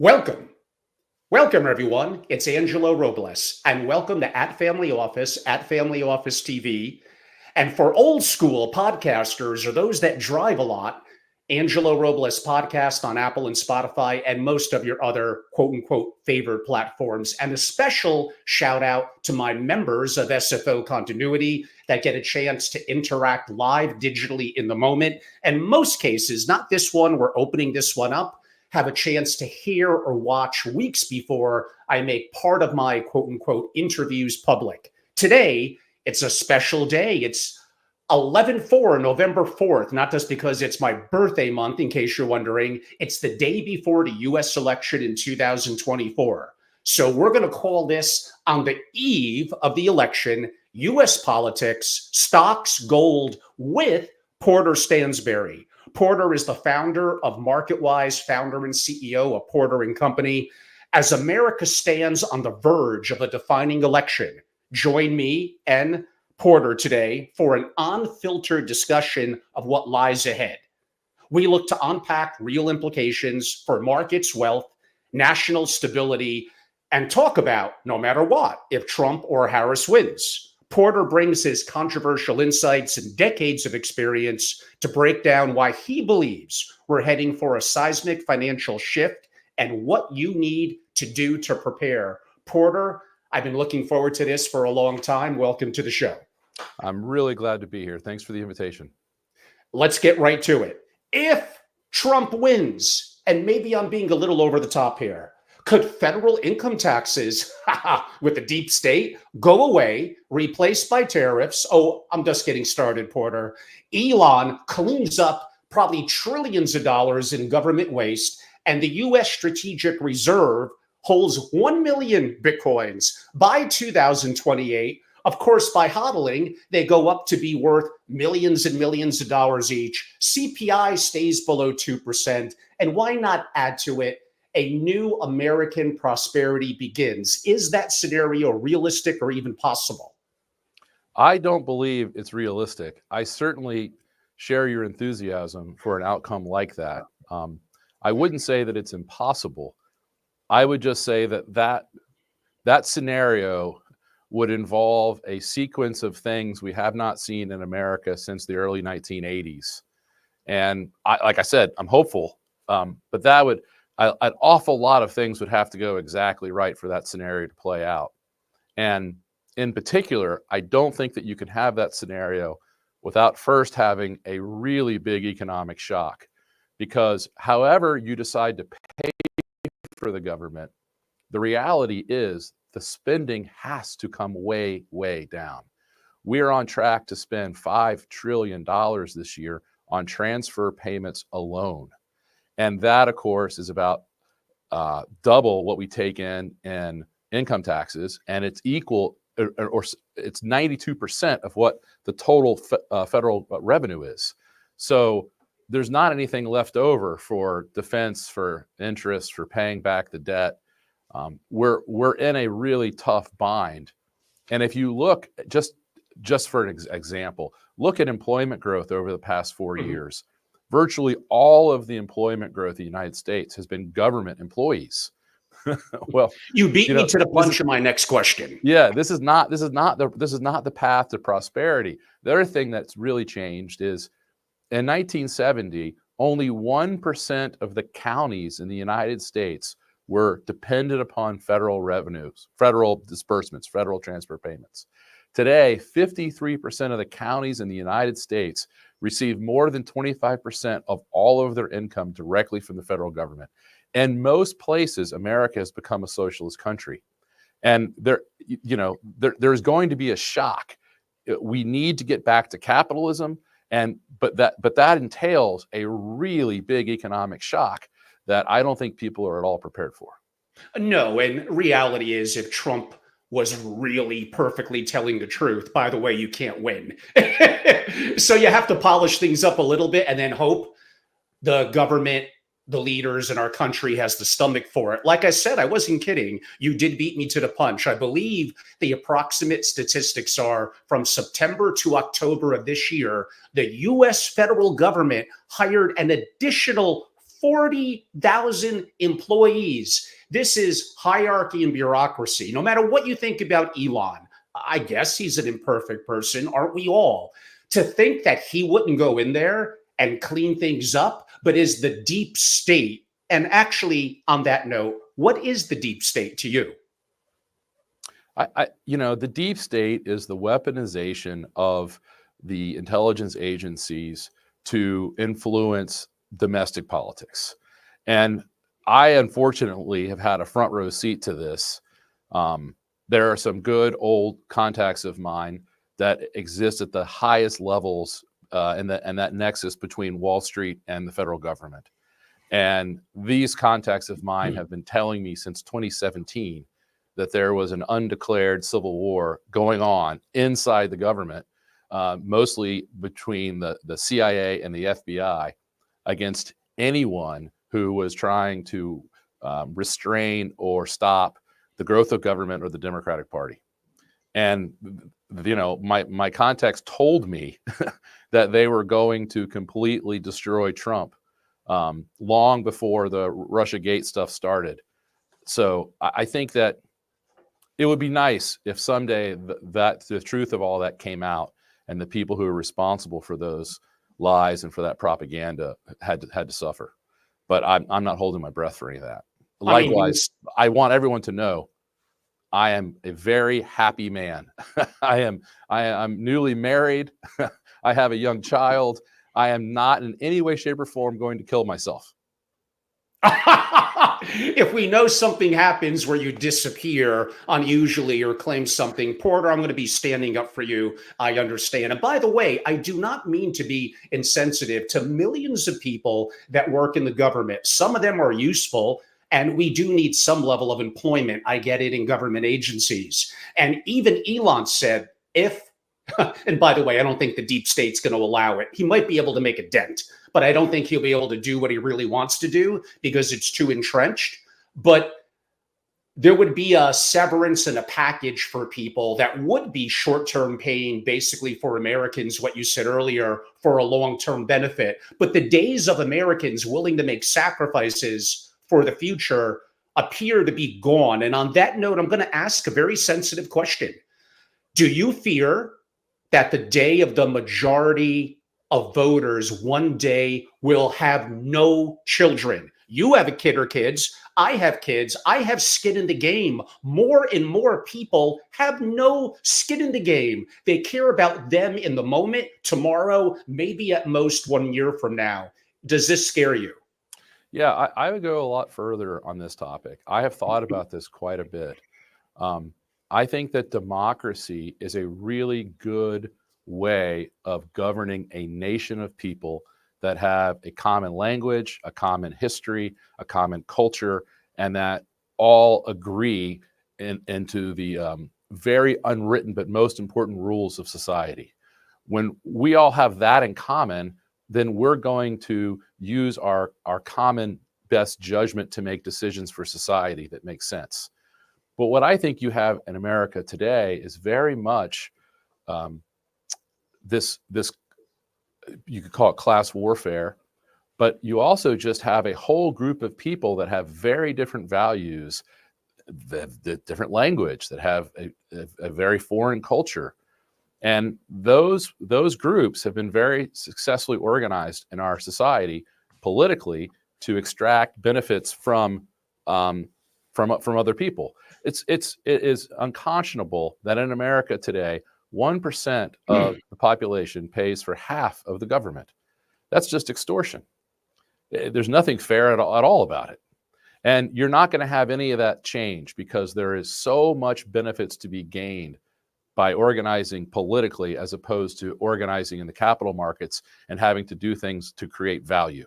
Welcome. Welcome, everyone. It's Angelo Robles, and welcome to At Family Office TV. And for old school podcasters or those that drive a lot, Angelo Robles podcast on Apple and Spotify and most of your other quote unquote favorite platforms. And a special shout out to my members of SFO Continuity that get a chance to interact live digitally in the moment. And most cases, not this one, we're opening this one up, have a chance to hear or watch weeks before I make part of my quote unquote interviews public. Today, it's a special day. It's 11/4, November 4th, not just because it's my birthday month, in case you're wondering. It's the day before the US election in 2024. So we're going to call this, on the eve of the election, US politics, stocks, gold, with Porter Stansberry. Porter is the founder of MarketWise, founder and CEO of Porter and Company. As America stands on the verge of a defining election, join me and Porter today for an unfiltered discussion of what lies ahead. We look to unpack real implications for markets, wealth, national stability, and talk about, no matter what, if Trump or Harris wins. Porter brings his controversial insights and decades of experience to break down why he believes we're heading for a seismic financial shift and what you need to do to prepare. Porter, I've been looking forward to this for a long time. Welcome to the show. I'm really glad to be here. Thanks for the invitation. Let's get right to it. If Trump wins, and maybe I'm being a little over the top here, could federal income taxes with the deep state go away, replaced by tariffs? Oh, I'm just getting started, Porter. Elon cleans up probably trillions of dollars in government waste, and the U.S. Strategic Reserve holds 1 million Bitcoins by 2028. Of course, by hodling, they go up to be worth millions and millions of dollars each. CPI stays below 2%. And why not add to it? A new American prosperity begins. Is that scenario realistic or even possible? I don't believe it's realistic. I certainly share your enthusiasm for an outcome like that. I wouldn't say that it's impossible. I would just say that scenario would involve a sequence of things we have not seen in America since the early 1980s. And like I said, I'm hopeful, but that would, an awful lot of things would have to go exactly right for that scenario to play out. And in particular, I don't think that you can have that scenario without first having a really big economic shock. Because however you decide to pay for the government, the reality is the spending has to come way, way down. We are on track to spend $5 trillion this year on transfer payments alone. And that, of course, is about double what we take in income taxes, and it's equal, or it's 92% of what the total federal revenue is. So there's not anything left over for defense, for interest, for paying back the debt. We're in a really tough bind. And if you look, just for an example, look at employment growth over the past 4 years. Virtually all of the employment growth in the United States has been government employees. Well, you beat me to the punch of my next question. Yeah, this is not the path to prosperity. The other thing that's really changed is in 1970, only 1% of the counties in the United States were dependent upon federal revenues, federal disbursements, federal transfer payments. Today, 53% of the counties in the United States receive more than 25% of all of their income directly from the federal government. In most places, America has become a socialist country. And there's going to be a shock. We need to get back to capitalism, but that entails a really big economic shock that I don't think people are at all prepared for. No, and reality is, if Trump was really perfectly telling the truth, by the way, you can't win. So you have to polish things up a little bit and then hope the government, the leaders in our country has the stomach for it. Like I said, I wasn't kidding. You did beat me to the punch. I believe the approximate statistics are from September to October of this year, the US federal government hired an additional 40,000 employees. This is hierarchy and bureaucracy. No matter what you think about Elon, I guess he's an imperfect person, aren't we all? To think that he wouldn't go in there and clean things up, but is the deep state. And actually, on that note, what is the deep state to you? The deep state is the weaponization of the intelligence agencies to influence domestic politics. And I, unfortunately, have had a front row seat to this. There are some good old contacts of mine that exist at the highest levels and that nexus between Wall Street and the federal government. And these contacts of mine have been telling me since 2017 that there was an undeclared civil war going on inside the government, mostly between the CIA and the FBI, against anyone who was trying to restrain or stop the growth of government or the Democratic Party. And my contacts told me that they were going to completely destroy Trump long before the Russiagate stuff started. So I think that it would be nice if someday that the truth of all that came out and the people who are responsible for those lies and for that propaganda had to suffer. But I'm not holding my breath for any of that. Likewise, I want everyone to know I am a very happy man. I'm newly married. I have a young child. I am not in any way, shape, or form going to kill myself. If we know something happens where you disappear unusually or claim something, Porter, I'm going to be standing up for you. I understand. And by the way, I do not mean to be insensitive to millions of people that work in the government. Some of them are useful, and we do need some level of employment. I get it in government agencies. And even Elon said, and by the way, I don't think the deep state's going to allow it. He might be able to make a dent, but I don't think he'll be able to do what he really wants to do because it's too entrenched. But there would be a severance and a package for people that would be short-term pain, basically for Americans, what you said earlier, for a long-term benefit. But the days of Americans willing to make sacrifices for the future appear to be gone. And on that note, I'm going to ask a very sensitive question. Do you fear that the day of the majority of voters one day will have no children? You have a kid or kids. I have kids. I have skin in the game. More and more people have no skin in the game. They care about them in the moment, tomorrow, maybe at most 1 year from now. Does this scare you? Yeah, I would go a lot further on this topic. I have thought about this quite a bit. I think that democracy is a really good way of governing a nation of people that have a common language, a common history, a common culture, and that all agree into the very unwritten but most important rules of society. When we all have that in common, then we're going to use our common best judgment to make decisions for society that make sense. But what I think you have in America today is very much this you could call it class warfare, but you also just have a whole group of people that have very different values, the different language, that have a very foreign culture. And those groups have been very successfully organized in our society politically to extract benefits from other people. It is unconscionable that in America today, 1% of the population pays for half of the government. That's just extortion. There's nothing fair at all about it. And you're not going to have any of that change because there is so much benefits to be gained by organizing politically as opposed to organizing in the capital markets and having to do things to create value.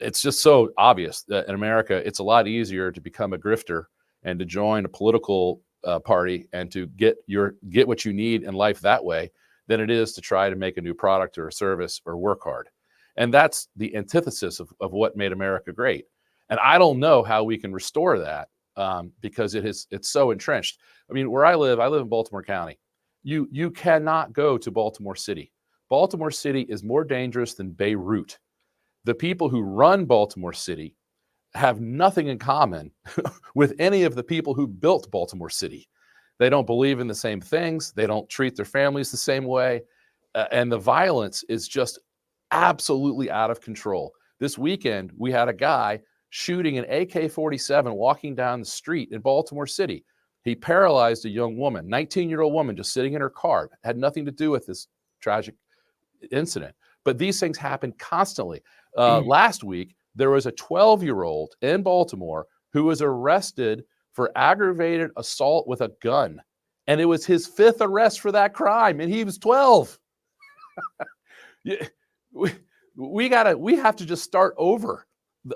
It's just so obvious that in America, it's a lot easier to become a grifter and to join a political party and to get what you need in life that way than it is to try to make a new product or a service or work hard. And that's the antithesis of what made America great. And I don't know how we can restore that because it's so entrenched. I mean, where I live in Baltimore County. You cannot go to Baltimore City. Baltimore City is more dangerous than Beirut. The people who run Baltimore City have nothing in common with any of the people who built Baltimore City. They don't believe in the same things. They don't treat their families the same way. And the violence is just absolutely out of control. This weekend, we had a guy shooting an AK-47 walking down the street in Baltimore City. He paralyzed a young woman, 19-year-old woman, just sitting in her car. It had nothing to do with this tragic incident. But these things happen constantly. Last week, there was a 12-year-old in Baltimore who was arrested for aggravated assault with a gun. And it was his 5th arrest for that crime, and he was 12. We have to just start over.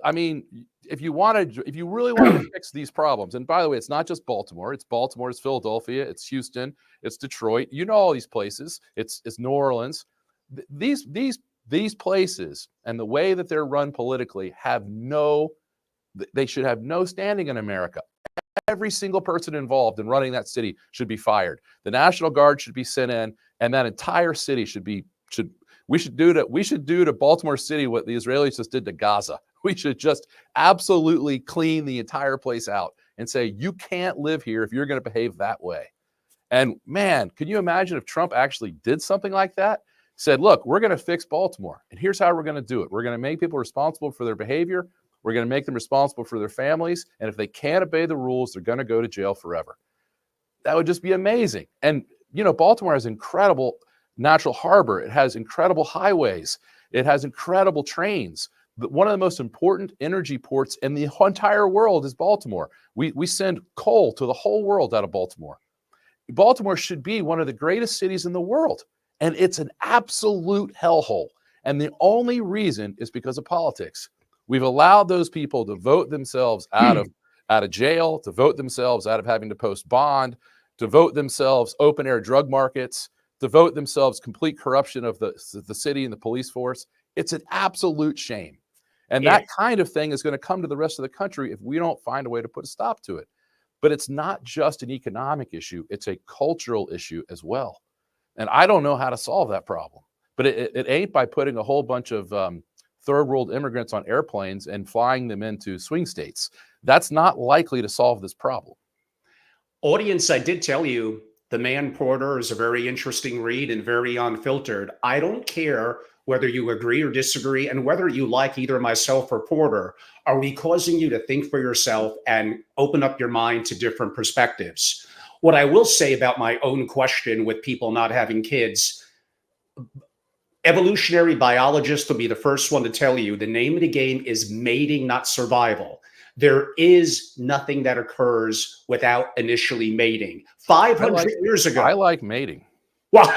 I mean, if you really want to fix these problems, and by the way, it's not just Baltimore. It's Baltimore, it's Philadelphia, it's Houston, it's Detroit. You know all these places. It's New Orleans. These places and the way that they're run politically they should have no standing in America. Every single person involved in running that city should be fired. The National Guard should be sent in, and that entire city we should do to Baltimore City what the Israelis just did to Gaza. We should just absolutely clean the entire place out and say, you can't live here if you're going to behave that way. And man, can you imagine if Trump actually did something like that? Said, look, we're going to fix Baltimore, and here's how we're going to do it. We're going to make people responsible for their behavior. We're going to make them responsible for their families. And if they can't obey the rules, they're going to go to jail forever. That would just be amazing. And, Baltimore has incredible natural harbor. It has incredible highways. It has incredible trains. But one of the most important energy ports in the entire world is Baltimore. We send coal to the whole world out of Baltimore. Baltimore should be one of the greatest cities in the world. And it's an absolute hellhole. And the only reason is because of politics. We've allowed those people to vote themselves out of jail, to vote themselves out of having to post bond, to vote themselves open air drug markets, to vote themselves complete corruption of the city and the police force. It's an absolute shame. And that kind of thing is going to come to the rest of the country if we don't find a way to put a stop to it. But it's not just an economic issue. It's a cultural issue as well. And I don't know how to solve that problem. But it ain't by putting a whole bunch of third world immigrants on airplanes and flying them into swing states. That's not likely to solve this problem. Audience, I did tell you the man Porter is a very interesting read and very unfiltered. I don't care whether you agree or disagree and whether you like either myself or Porter. Are we causing you to think for yourself and open up your mind to different perspectives? What I will say about my own question with people not having kids, evolutionary biologists will be the first one to tell you the name of the game is mating, not survival. There is nothing that occurs without initially mating. 500 years ago. I like mating. Well,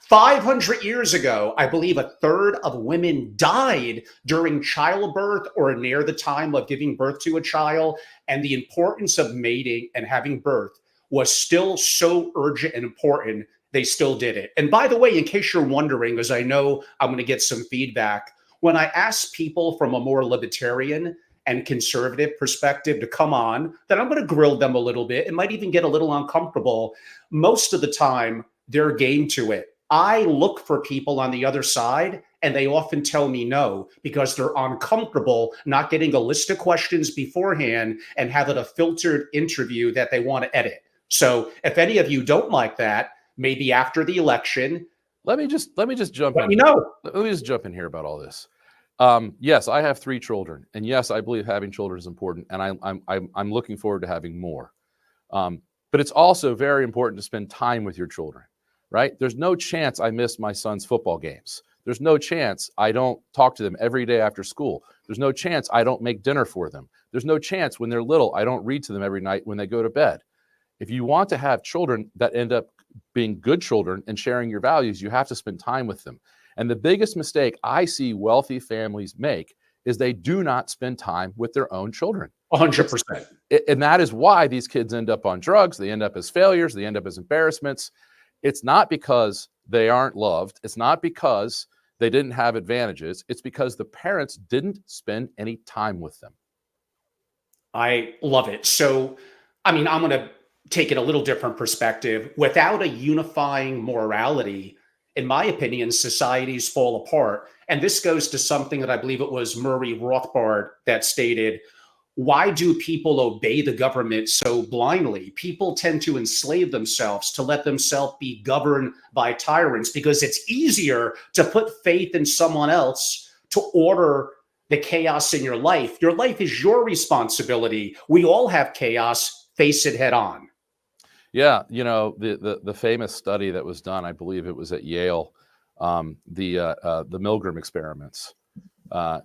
500 years ago, I believe a third of women died during childbirth or near the time of giving birth to a child. And the importance of mating and having birth was still so urgent and important, they still did it. And by the way, in case you're wondering, as I know I'm going to get some feedback, when I ask people from a more libertarian and conservative perspective to come on, then I'm going to grill them a little bit. It might even get a little uncomfortable. Most of the time, they're game to it. I look for people on the other side, and they often tell me no, because they're uncomfortable not getting a list of questions beforehand and having a filtered interview that they want to edit. So if any of you don't like that, maybe after the election, let me just jump in. Let me know. Let me just jump in here about all this. Yes, I have 3 children, and yes, I believe having children is important, and I'm looking forward to having more. But it's also very important to spend time with your children, right? There's no chance I miss my son's football games. There's no chance I don't talk to them every day after school. There's no chance I don't make dinner for them. There's no chance when they're little I don't read to them every night when they go to bed. If you want to have children that end up being good children and sharing your values, you have to spend time with them. And the biggest mistake I see wealthy families make is they do not spend time with their own children. 100%. And that is why these kids end up on drugs. They end up as failures. They end up as embarrassments. It's not because they aren't loved. It's not because they didn't have advantages. It's because the parents didn't spend any time with them. I love it. So, I'm going to take it a little different perspective. Without a unifying morality, in my opinion, societies fall apart. And this goes to something that I believe it was Murray Rothbard that stated, why do people obey the government so blindly? People tend to enslave themselves, to let themselves be governed by tyrants, because it's easier to put faith in someone else to order the chaos in your life. Your life is your responsibility. We all have chaos. Face it head on. Yeah, the famous study that was done, I believe it was at Yale, the Milgram experiments.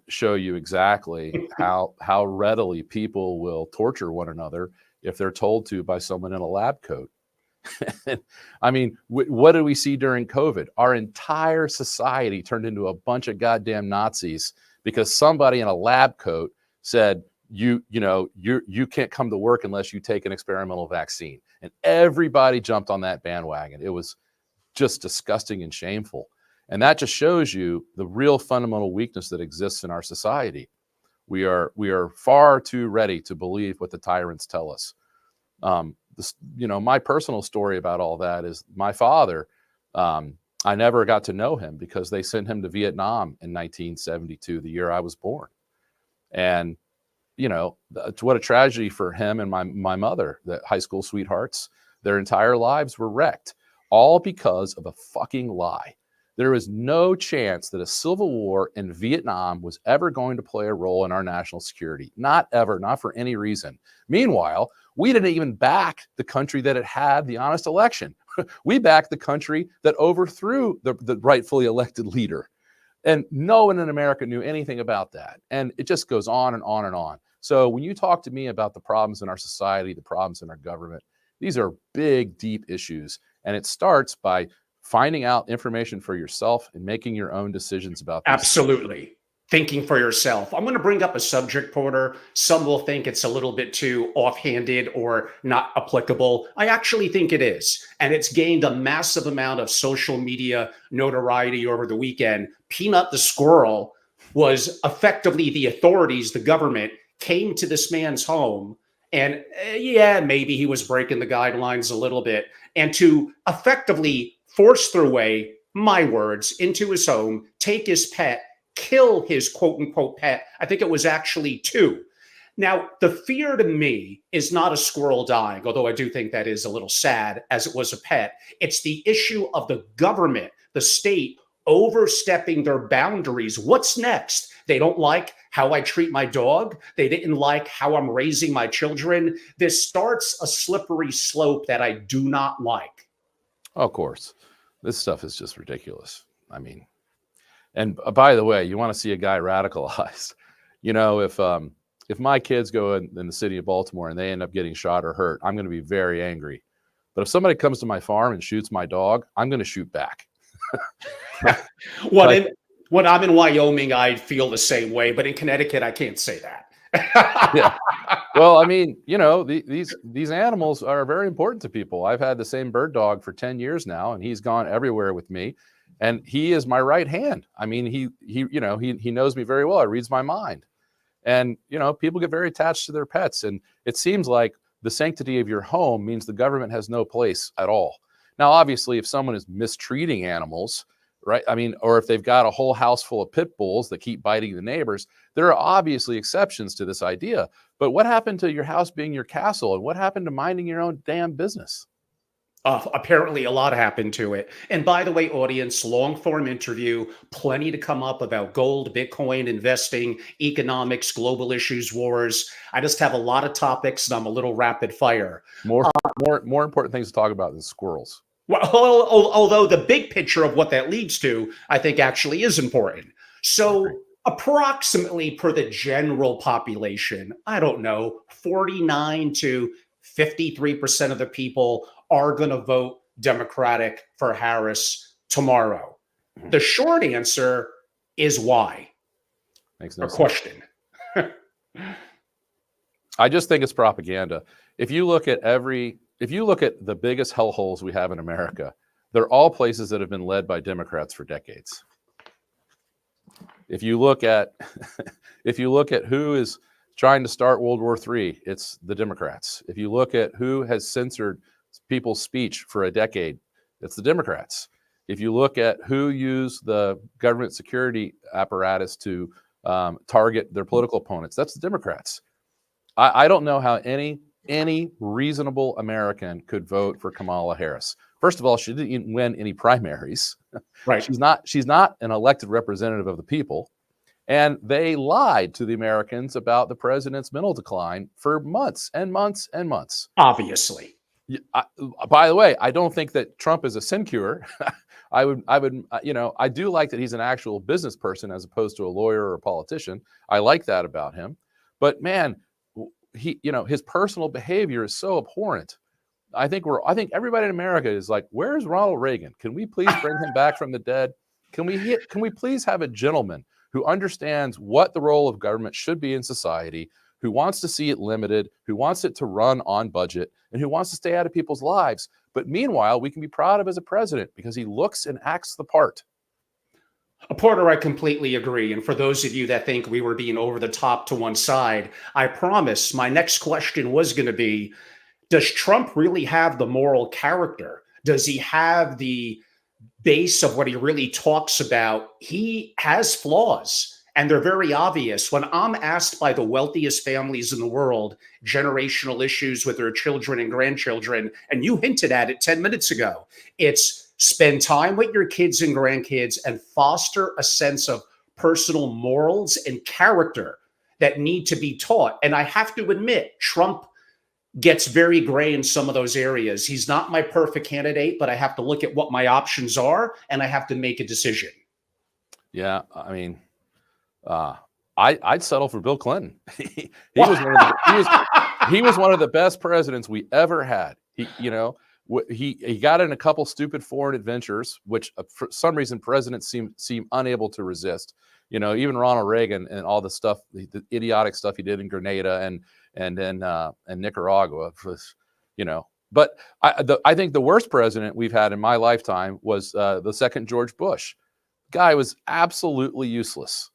Show you exactly how readily people will torture one another if they're told to by someone in a lab coat. I mean, what did we see during COVID? Our entire society turned into a bunch of goddamn Nazis because somebody in a lab coat said, you can't come to work unless you take an experimental vaccine. And everybody jumped on that bandwagon. It was just disgusting and shameful. And that just shows you the real fundamental weakness that exists in our society. We are far too ready to believe what the tyrants tell us. My personal story about all that is my father. I never got to know him because they sent him to Vietnam in 1972, the year I was born. And what a tragedy for him and my mother, the high school sweethearts. Their entire lives were wrecked, all because of a fucking lie. There was no chance that a civil war in Vietnam was ever going to play a role in our national security. Not ever, not for any reason. Meanwhile, we didn't even back the country that had the honest election. We backed the country that overthrew the rightfully elected leader. And no one in America knew anything about that. And it just goes on and on and on. So when you talk to me about the problems in our society, the problems in our government, these are big, deep issues. And it starts by finding out information for yourself and making your own decisions about these Absolutely. Things. Thinking for yourself. I'm going to bring up a subject, Porter. Some will think it's a little bit too offhanded or not applicable. I actually think it is. And it's gained a massive amount of social media notoriety over the weekend. Peanut the squirrel was effectively the authorities, the government, came to this man's home. And maybe he was breaking the guidelines a little bit. And to effectively force their way, my words, into his home, take his pet, kill his quote unquote pet. I think it was actually 2. Now, the fear to me is not a squirrel dying, although I do think that is a little sad as it was a pet. It's the issue of the government, the state overstepping their boundaries. What's next? They don't like how I treat my dog. They didn't like how I'm raising my children. This starts a slippery slope that I do not like. Of course. This stuff is just ridiculous. I mean, and by the way, you want to see a guy radicalized. If my kids go in the city of Baltimore and they end up getting shot or hurt, I'm going to be very angry. But if somebody comes to my farm and shoots my dog, I'm going to shoot back. When I'm in Wyoming, I feel the same way. But in Connecticut, I can't say that. Yeah. Well, I mean, these animals are very important to people. I've had the same bird dog for 10 years now, and he's gone everywhere with me. And he is my right hand. I mean, he knows me very well. He reads my mind. And, people get very attached to their pets. And it seems like the sanctity of your home means the government has no place at all. Now, obviously, if someone is mistreating animals, right? I mean, or if they've got a whole house full of pit bulls that keep biting the neighbors, there are obviously exceptions to this idea. But what happened to your house being your castle? And what happened to minding your own damn business? Apparently, a lot happened to it. And by the way, audience, long form interview, plenty to come up about gold, Bitcoin, investing, economics, global issues, wars. I just have a lot of topics and I'm a little rapid fire. More important things to talk about than squirrels. Well, although the big picture of what that leads to, I think actually is important. So approximately per the general population, I don't know, 49 to 53% of the people are going to vote Democratic for Harris tomorrow. Mm-hmm. The short answer is why. Makes no sense. Question. I just think it's propaganda. If you look at the biggest hellholes we have in America, they're all places that have been led by Democrats for decades. If you look at who is trying to start World War III, it's the Democrats. If you look at who has censored people's speech for a decade, it's the Democrats. If you look at who used the government security apparatus to target their political opponents, that's the Democrats. I don't know how any reasonable American could vote for Kamala Harris. First of all, she didn't even win any primaries. Right. She's not an elected representative of the people. And they lied to the Americans about the president's mental decline for months and months and months. Obviously. By the way, I don't think that Trump is a sinecure. I would, I do like that he's an actual business person as opposed to a lawyer or a politician. I like that about him. But man, his personal behavior is so abhorrent. I think everybody in America is like, where's Ronald Reagan? Can we please bring him back from the dead? Can we please have a gentleman who understands what the role of government should be in society, who wants to see it limited, who wants it to run on budget, and who wants to stay out of people's lives. But meanwhile, we can be proud of as a president because he looks and acts the part. Porter, I completely agree. And for those of you that think we were being over the top to one side, I promise my next question was going to be, does Trump really have the moral character? Does he have the base of what he really talks about? He has flaws, and they're very obvious. When I'm asked by the wealthiest families in the world, generational issues with their children and grandchildren, and you hinted at it 10 minutes ago, it's spend time with your kids and grandkids and foster a sense of personal morals and character that need to be taught. And I have to admit, Trump gets very gray in some of those areas. He's not my perfect candidate, but I have to look at what my options are and I have to make a decision. Yeah, I mean, I'd settle for Bill Clinton. he was one of the best presidents we ever had. He got in a couple stupid foreign adventures, which for some reason presidents seem unable to resist. Even Ronald Reagan and all the stuff, the idiotic stuff he did in Grenada and Nicaragua was, But I think the worst president we've had in my lifetime was the second George Bush. Guy was absolutely useless.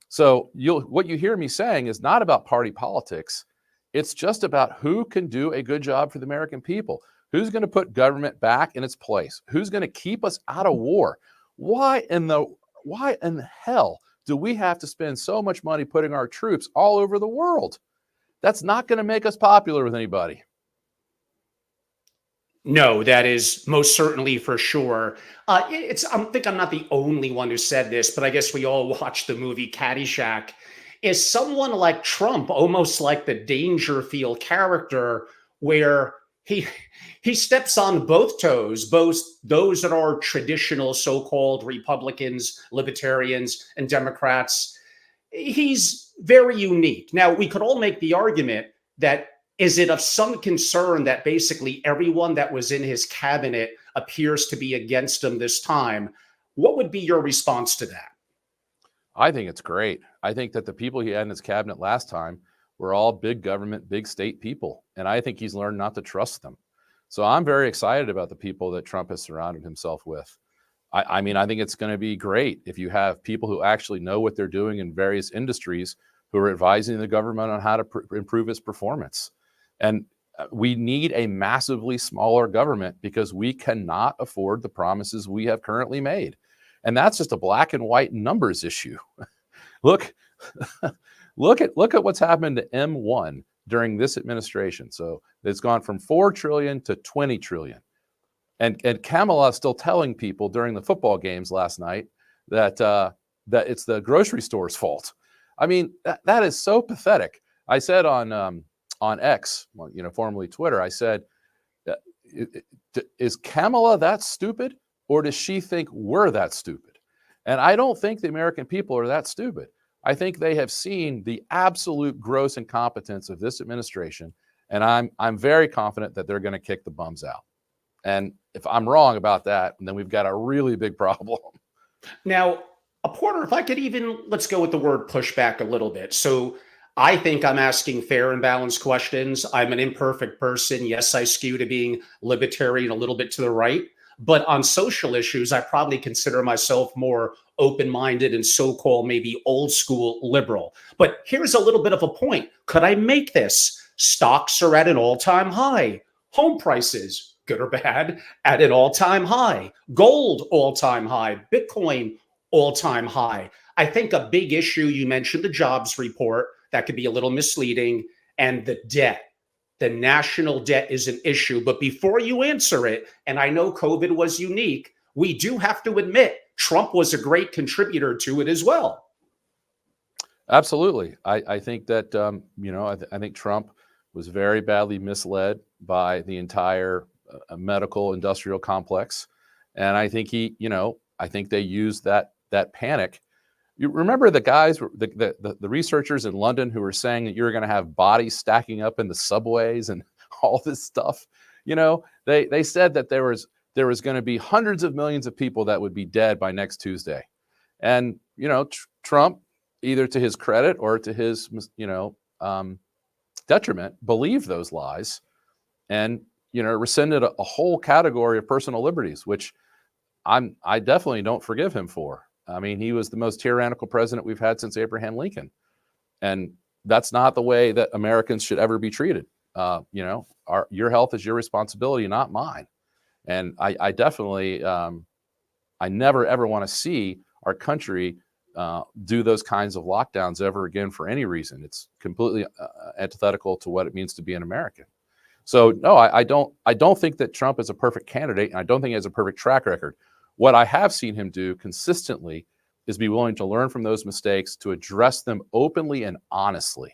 So what you hear me saying is not about party politics. It's just about who can do a good job for the American people. Who's going to put government back in its place? Who's going to keep us out of war? Why in the hell do we have to spend so much money putting our troops all over the world? That's not going to make us popular with anybody. No, that is most certainly for sure. I think I'm not the only one who said this, but I guess we all watched the movie Caddyshack. Is someone like Trump almost like the Dangerfield character where he steps on both toes, both those that are traditional so-called Republicans, Libertarians, and Democrats? He's very unique. Now, we could all make the argument that is it of some concern that basically everyone that was in his cabinet appears to be against him this time? What would be your response to that? I think it's great. I think that the people he had in his cabinet last time were all big government, big state people. And I think he's learned not to trust them. So I'm very excited about the people that Trump has surrounded himself with. I think it's going to be great if you have people who actually know what they're doing in various industries who are advising the government on how to improve its performance. And we need a massively smaller government because we cannot afford the promises we have currently made. And that's just a black and white numbers issue. Look at what's happened to M1 during this administration. So it's gone from 4 trillion to 20 trillion. And Kamala is still telling people during the football games last night that it's the grocery store's fault. I mean, that is so pathetic. I said on X, formerly Twitter, I said, is Kamala that stupid, or does she think we're that stupid? And I don't think the American people are that stupid. I think they have seen the absolute gross incompetence of this administration, and I'm very confident that they're going to kick the bums out. And if I'm wrong about that, then we've got a really big problem. Now, Porter, if I could let's go with the word pushback a little bit. So I think I'm asking fair and balanced questions. I'm an imperfect person. Yes, I skew to being libertarian a little bit to the right. But on social issues, I probably consider myself more open-minded and so-called maybe old school liberal. But here's a little bit of a point. Could I make this? Stocks are at an all-time high. Home prices good or bad, at an all-time high. Gold, all-time high. Bitcoin, all-time high. I think a big issue, you mentioned the jobs report, that could be a little misleading, and the debt. The national debt is an issue. But before you answer it, and I know COVID was unique, we do have to admit Trump was a great contributor to it as well. Absolutely. I think that, I think Trump was very badly misled by the entire medical industrial complex. And I think I think they used that panic. You remember the guys, the researchers in London who were saying that you were going to have bodies stacking up in the subways and all this stuff. They said that there was going to be hundreds of millions of people that would be dead by next Tuesday. And, Trump, either to his credit or to his, detriment, believed those lies and, rescinded a whole category of personal liberties, which I definitely don't forgive him for. I mean, he was the most tyrannical president we've had since Abraham Lincoln. And that's not the way that Americans should ever be treated. Your health is your responsibility, not mine. And I definitely, I never, ever want to see our country do those kinds of lockdowns ever again for any reason. It's completely antithetical to what it means to be an American. So no, I don't think that Trump is a perfect candidate, and I don't think he has a perfect track record. What I have seen him do consistently is be willing to learn from those mistakes, to address them openly and honestly.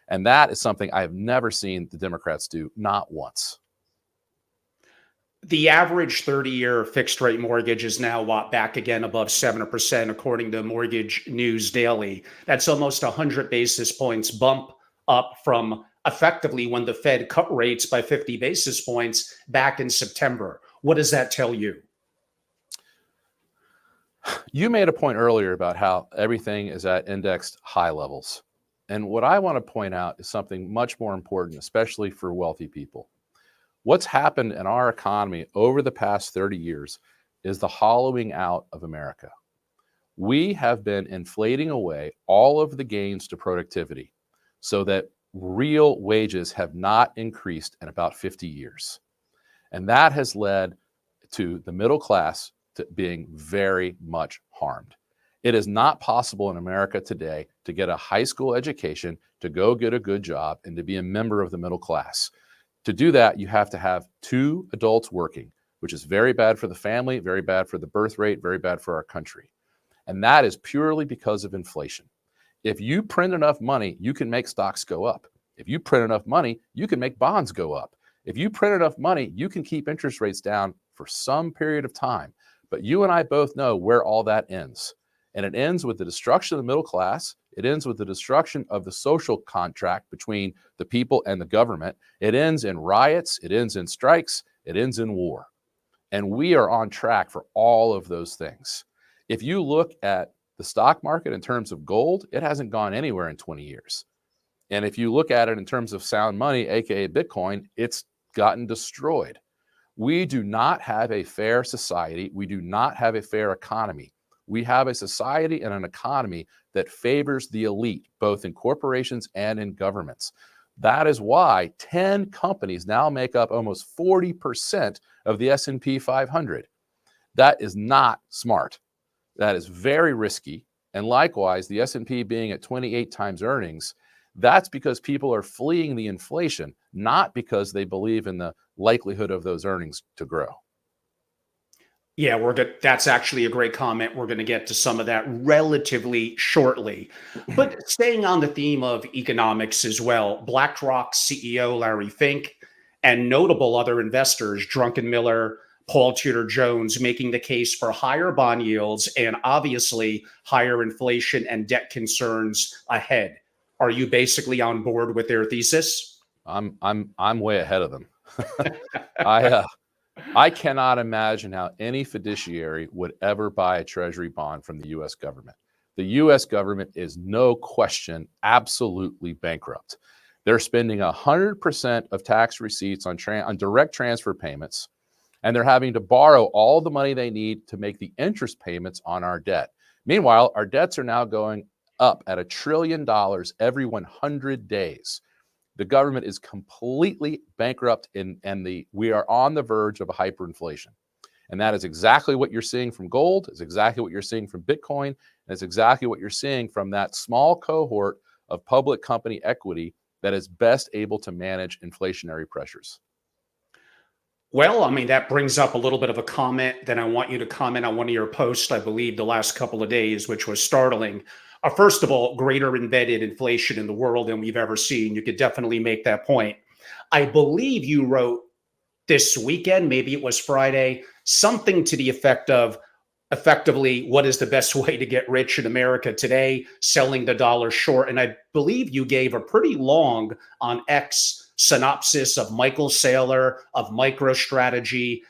And that is something I have never seen the Democrats do, not once. The average 30-year fixed rate mortgage is now back again above 7%, according to Mortgage News Daily. That's almost 100 basis points bump up from effectively when the Fed cut rates by 50 basis points back in September. What does that tell you? You made a point earlier about how everything is at indexed high levels. And what I want to point out is something much more important, especially for wealthy people. What's happened in our economy over the past 30 years is the hollowing out of America. We have been inflating away all of the gains to productivity so that real wages have not increased in about 50 years. And that has led to the middle class to being very much harmed. It is not possible in America today to get a high school education, to go get a good job, and to be a member of the middle class. To do that, you have to have two adults working, which is very bad for the family, very bad for the birth rate, very bad for our country. And that is purely because of inflation. If you print enough money, you can make stocks go up. If you print enough money, you can make bonds go up. If you print enough money, you can keep interest rates down for some period of time. But you and I both know where all that ends. And it ends with the destruction of the middle class. It ends with the destruction of the social contract between the people and the government. It ends in riots. It ends in strikes. It ends in war. And we are on track for all of those things. If you look at the stock market in terms of gold, it hasn't gone anywhere in 20 years. And if you look at it in terms of sound money, aka Bitcoin, it's gotten destroyed. We do not have a fair society. We do not have a fair economy. We have a society and an economy that favors the elite, both in corporations and in governments. That is why 10 companies now make up almost 40% of the S&P 500. That is not smart. That is very risky. And likewise, the S&P being at 28 times earnings, that's because people are fleeing the inflation, not because they believe in the likelihood of those earnings to grow. Yeah, we're good. That's actually a great comment. We're going to get to some of that relatively shortly. But staying on the theme of economics as well, BlackRock CEO Larry Fink and notable other investors, Drunken Miller, Paul Tudor Jones, making the case for higher bond yields and obviously higher inflation and debt concerns ahead. Are you basically on board with their thesis? I'm way ahead of them. I cannot imagine how any fiduciary would ever buy a treasury bond from the U.S. government. The U.S. government is no question absolutely bankrupt. They're spending 100% of tax receipts on direct transfer payments, and they're having to borrow all the money they need to make the interest payments on our debt. Meanwhile, our debts are now going up at $1 trillion every 100 days. the government is completely bankrupt we are on the verge of a hyperinflation. And that is exactly what you're seeing from gold. It's exactly what you're seeing from Bitcoin. And it's exactly what you're seeing from that small cohort of public company equity that is best able to manage inflationary pressures. Well, I mean, that brings up a little bit of a comment. Then I want you to comment on one of your posts, I believe, the last couple of days, which was startling. First of all, greater embedded inflation in the world than we've ever seen. You could definitely make that point. I believe you wrote this weekend, maybe it was Friday, something to the effect of effectively, what is the best way to get rich in America today? Selling the dollar short. And I believe you gave a pretty long on X synopsis of Michael Saylor, of MicroStrategy,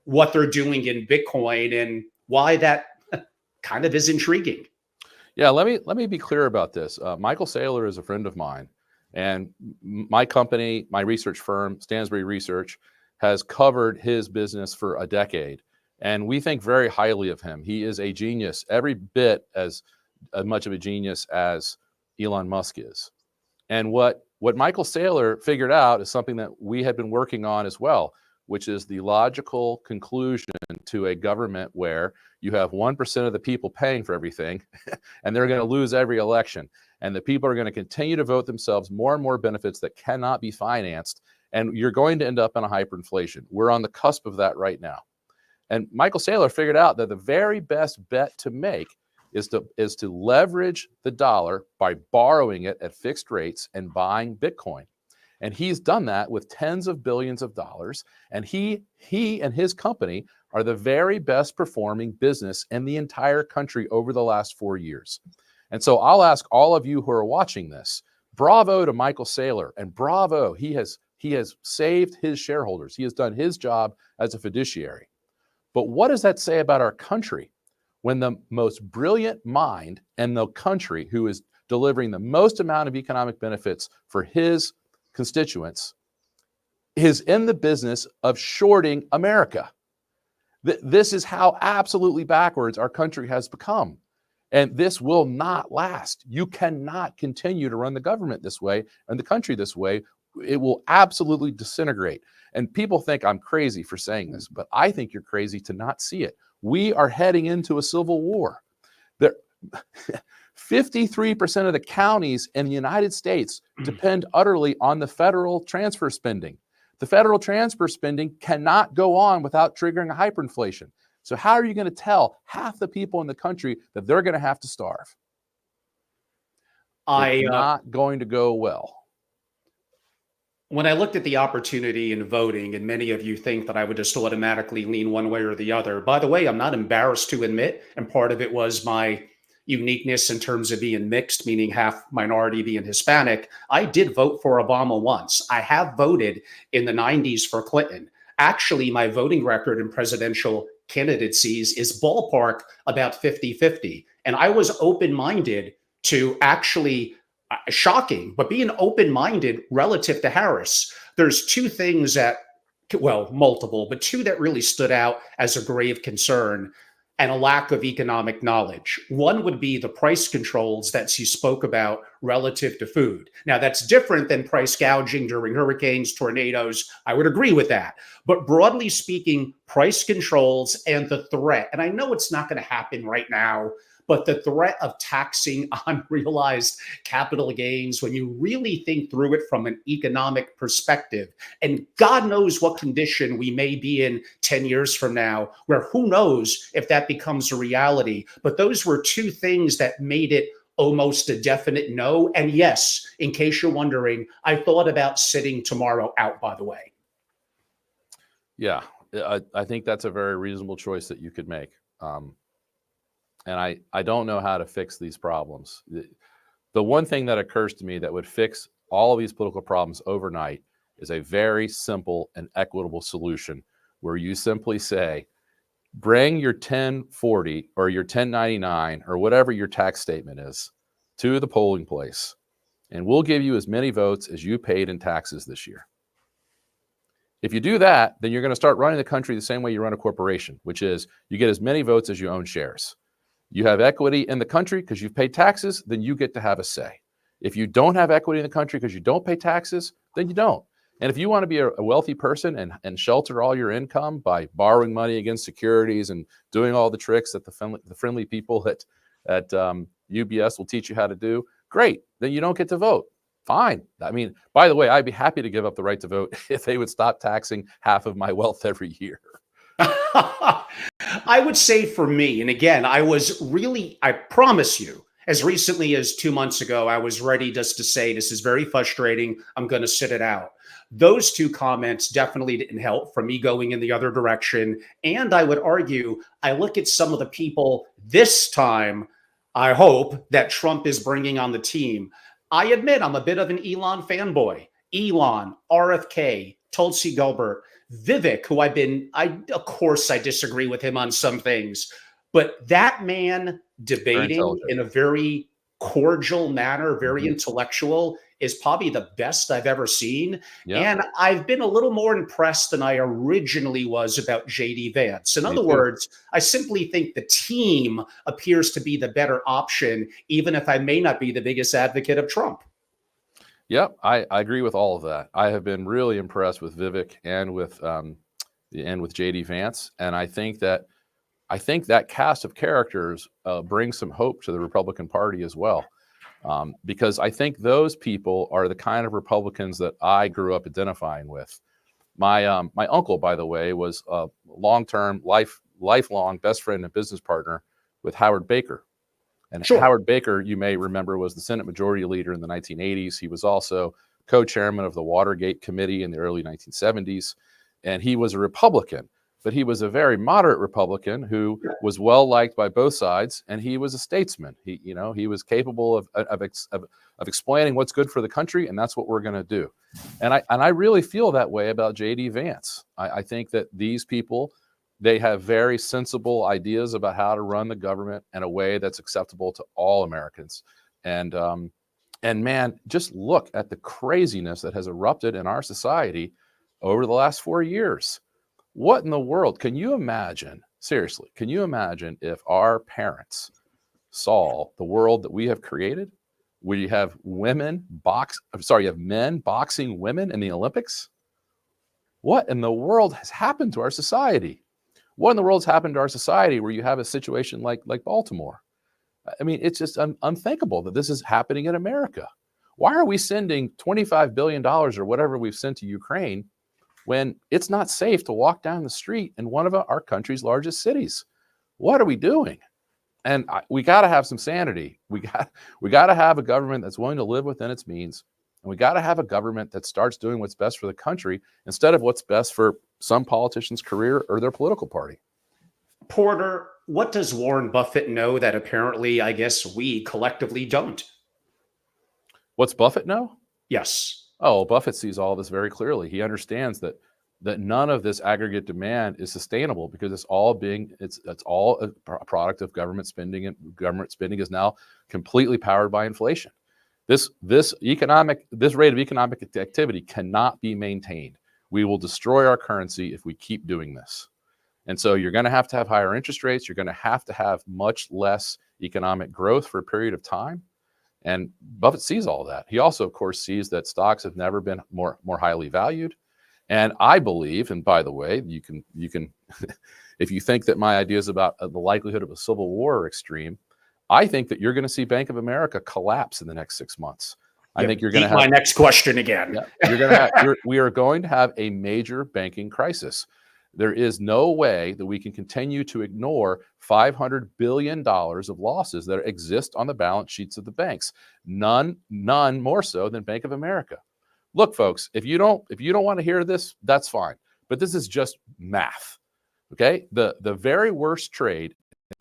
what they're doing in Bitcoin, and why that kind of is intriguing. Yeah, let me be clear about this. Michael Saylor is a friend of mine, and my company, my research firm, Stansberry Research, has covered his business for a decade, and we think very highly of him. He is a genius, every bit as much of a genius as Elon Musk is. And what Michael Saylor figured out is something that we had been working on as well, which is the logical conclusion to a government where you have 1% of the people paying for everything, and they're going to lose every election. And the people are going to continue to vote themselves more and more benefits that cannot be financed. And you're going to end up in a hyperinflation. We're on the cusp of that right now. And Michael Saylor figured out that the very best bet to make is to leverage the dollar by borrowing it at fixed rates and buying Bitcoin. And he's done that with tens of billions of dollars. And he and his company are the very best performing business in the entire country over the last 4 years. And so I'll ask all of you who are watching this, bravo to Michael Saylor, and bravo, he has saved his shareholders. He has done his job as a fiduciary. But what does that say about our country when the most brilliant mind in the country, who is delivering the most amount of economic benefits for his constituents, is in the business of shorting America? This is how absolutely backwards our country has become. And this will not last. You cannot continue to run the government this way and the country this way. It will absolutely disintegrate. And people think I'm crazy for saying this, but I think you're crazy to not see it. We are heading into a civil war. 53% of the counties in the United States depend utterly on the federal transfer spending. The federal transfer spending cannot go on without triggering a hyperinflation. So how are you going to tell half the people in the country that they're going to have to starve? It's not going to go well. When I looked at the opportunity in voting, and many of you think that I would just automatically lean one way or the other. By the way, I'm not embarrassed to admit, and part of it was my uniqueness in terms of being mixed, meaning half minority, being Hispanic. I did vote for Obama once. I have voted in the 90s for Clinton. Actually, my voting record in presidential candidacies is ballpark about 50-50. And I was open-minded to actually shocking, but being open-minded relative to Harris. There's two things that, well, multiple, but two that really stood out as a grave concern and a lack of economic knowledge. One would be the price controls that she spoke about relative to food. Now, that's different than price gouging during hurricanes, tornadoes. I would agree with that. But broadly speaking, price controls and the threat, and I know it's not going to happen right now, but the threat of taxing unrealized capital gains, when you really think through it from an economic perspective, and God knows what condition we may be in 10 years from now, where who knows if that becomes a reality. But those were two things that made it almost a definite no. And yes, in case you're wondering, I thought about sitting tomorrow out, by the way. Yeah, I think that's a very reasonable choice that you could make. And I don't know how to fix these problems. The one thing that occurs to me that would fix all of these political problems overnight is a very simple and equitable solution where you simply say, bring your 1040 or your 1099 or whatever your tax statement is to the polling place, and we'll give you as many votes as you paid in taxes this year. If you do that, then you're going to start running the country the same way you run a corporation, which is you get as many votes as you own shares. You have equity in the country because you've paid taxes, then you get to have a say. If you don't have equity in the country because you don't pay taxes, then you don't. And if you want to be a wealthy person and shelter all your income by borrowing money against securities and doing all the tricks that the friendly people at UBS will teach you how to do, great. Then you don't get to vote. Fine. I mean, by the way, I'd be happy to give up the right to vote if they would stop taxing half of my wealth every year. I would say for me, and again, I promise you, as recently as 2 months ago, I was ready just to say, this is very frustrating. I'm going to sit it out. Those two comments definitely didn't help from me going in the other direction. And I would argue, I look at some of the people this time, I hope, that Trump is bringing on the team. I admit I'm a bit of an Elon fanboy. Elon, RFK, Tulsi Gabbard, Vivek, who of course, I disagree with him on some things, but that man debating in a very cordial manner, very intellectual, is probably the best I've ever seen. Yeah. And I've been a little more impressed than I originally was about JD Vance. In other words, I simply think the team appears to be the better option, even if I may not be the biggest advocate of Trump. Yep, I agree with all of that. I have been really impressed with Vivek and with JD Vance, and I think that cast of characters brings some hope to the Republican Party as well, because I think those people are the kind of Republicans that I grew up identifying with. My uncle, by the way, was a long-term, lifelong best friend and business partner with Howard Baker. And sure. Howard Baker, you may remember, was the Senate Majority Leader in the 1980s. He was also co-chairman of the Watergate Committee in the early 1970s. And he was a Republican, but he was a very moderate Republican who was well liked by both sides. And he was a statesman. He was capable of explaining what's good for the country, and that's what we're going to do. And I really feel that way about JD Vance. I think that these people, they have very sensible ideas about how to run the government in a way that's acceptable to all Americans. And man, just look at the craziness that has erupted in our society over the last 4 years. What in the world? Can you imagine, seriously, can you imagine if our parents saw the world that we have created? Where you have men boxing women in the Olympics? What in the world has happened to our society? What in the world's happened to our society where you have a situation like Baltimore? I mean, it's just unthinkable that this is happening in America. Why are we sending $25 billion or whatever we've sent to Ukraine when it's not safe to walk down the street in one of our country's largest cities? What are we doing? And we got to have some sanity. We got to have a government that's willing to live within its means. And we got to have a government that starts doing what's best for the country instead of what's best for some politician's career or their political party. Porter, what does Warren Buffett know that apparently, I guess, we collectively don't? What's Buffett know? Yes. Oh, Buffett sees all this very clearly. He understands that none of this aggregate demand is sustainable because it's all a product of government spending, and government spending is now completely powered by inflation. This rate of economic activity cannot be maintained. We will destroy our currency if we keep doing this. And so you're going to have higher interest rates. You're going to have much less economic growth for a period of time. And Buffett sees all that. He also, of course, sees that stocks have never been more highly valued. And I believe, and by the way, you can if you think that my ideas about the likelihood of a civil war are extreme, I think that you're going to see Bank of America collapse in the next 6 months. I think you're going to have my next question again. We are going to have a major banking crisis. There is no way that we can continue to ignore $500 billion of losses that exist on the balance sheets of the banks. None more so than Bank of America. Look, folks, if you don't want to hear this, that's fine. But this is just math. Okay? The very worst trade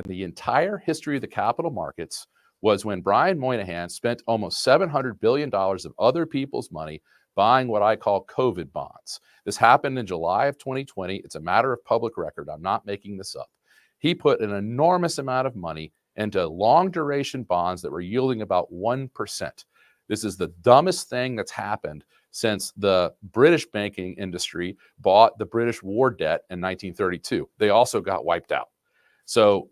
in the entire history of the capital markets was when Brian Moynihan spent almost $700 billion of other people's money buying what I call COVID bonds. This happened in July of 2020. It's a matter of public record. I'm not making this up. He put an enormous amount of money into long duration bonds that were yielding about 1%. This is the dumbest thing that's happened since the British banking industry bought the British war debt in 1932. They also got wiped out. So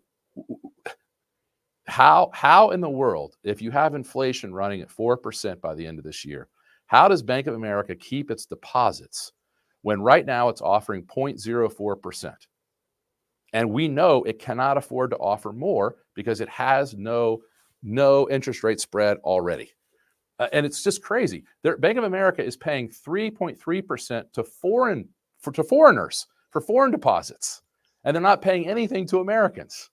How in the world, if you have inflation running at 4% by the end of this year, how does Bank of America keep its deposits when right now it's offering 0.04%? And we know it cannot afford to offer more because it has no interest rate spread already. And it's just crazy. Bank of America is paying 3.3% to foreigners for foreign deposits, and they're not paying anything to Americans.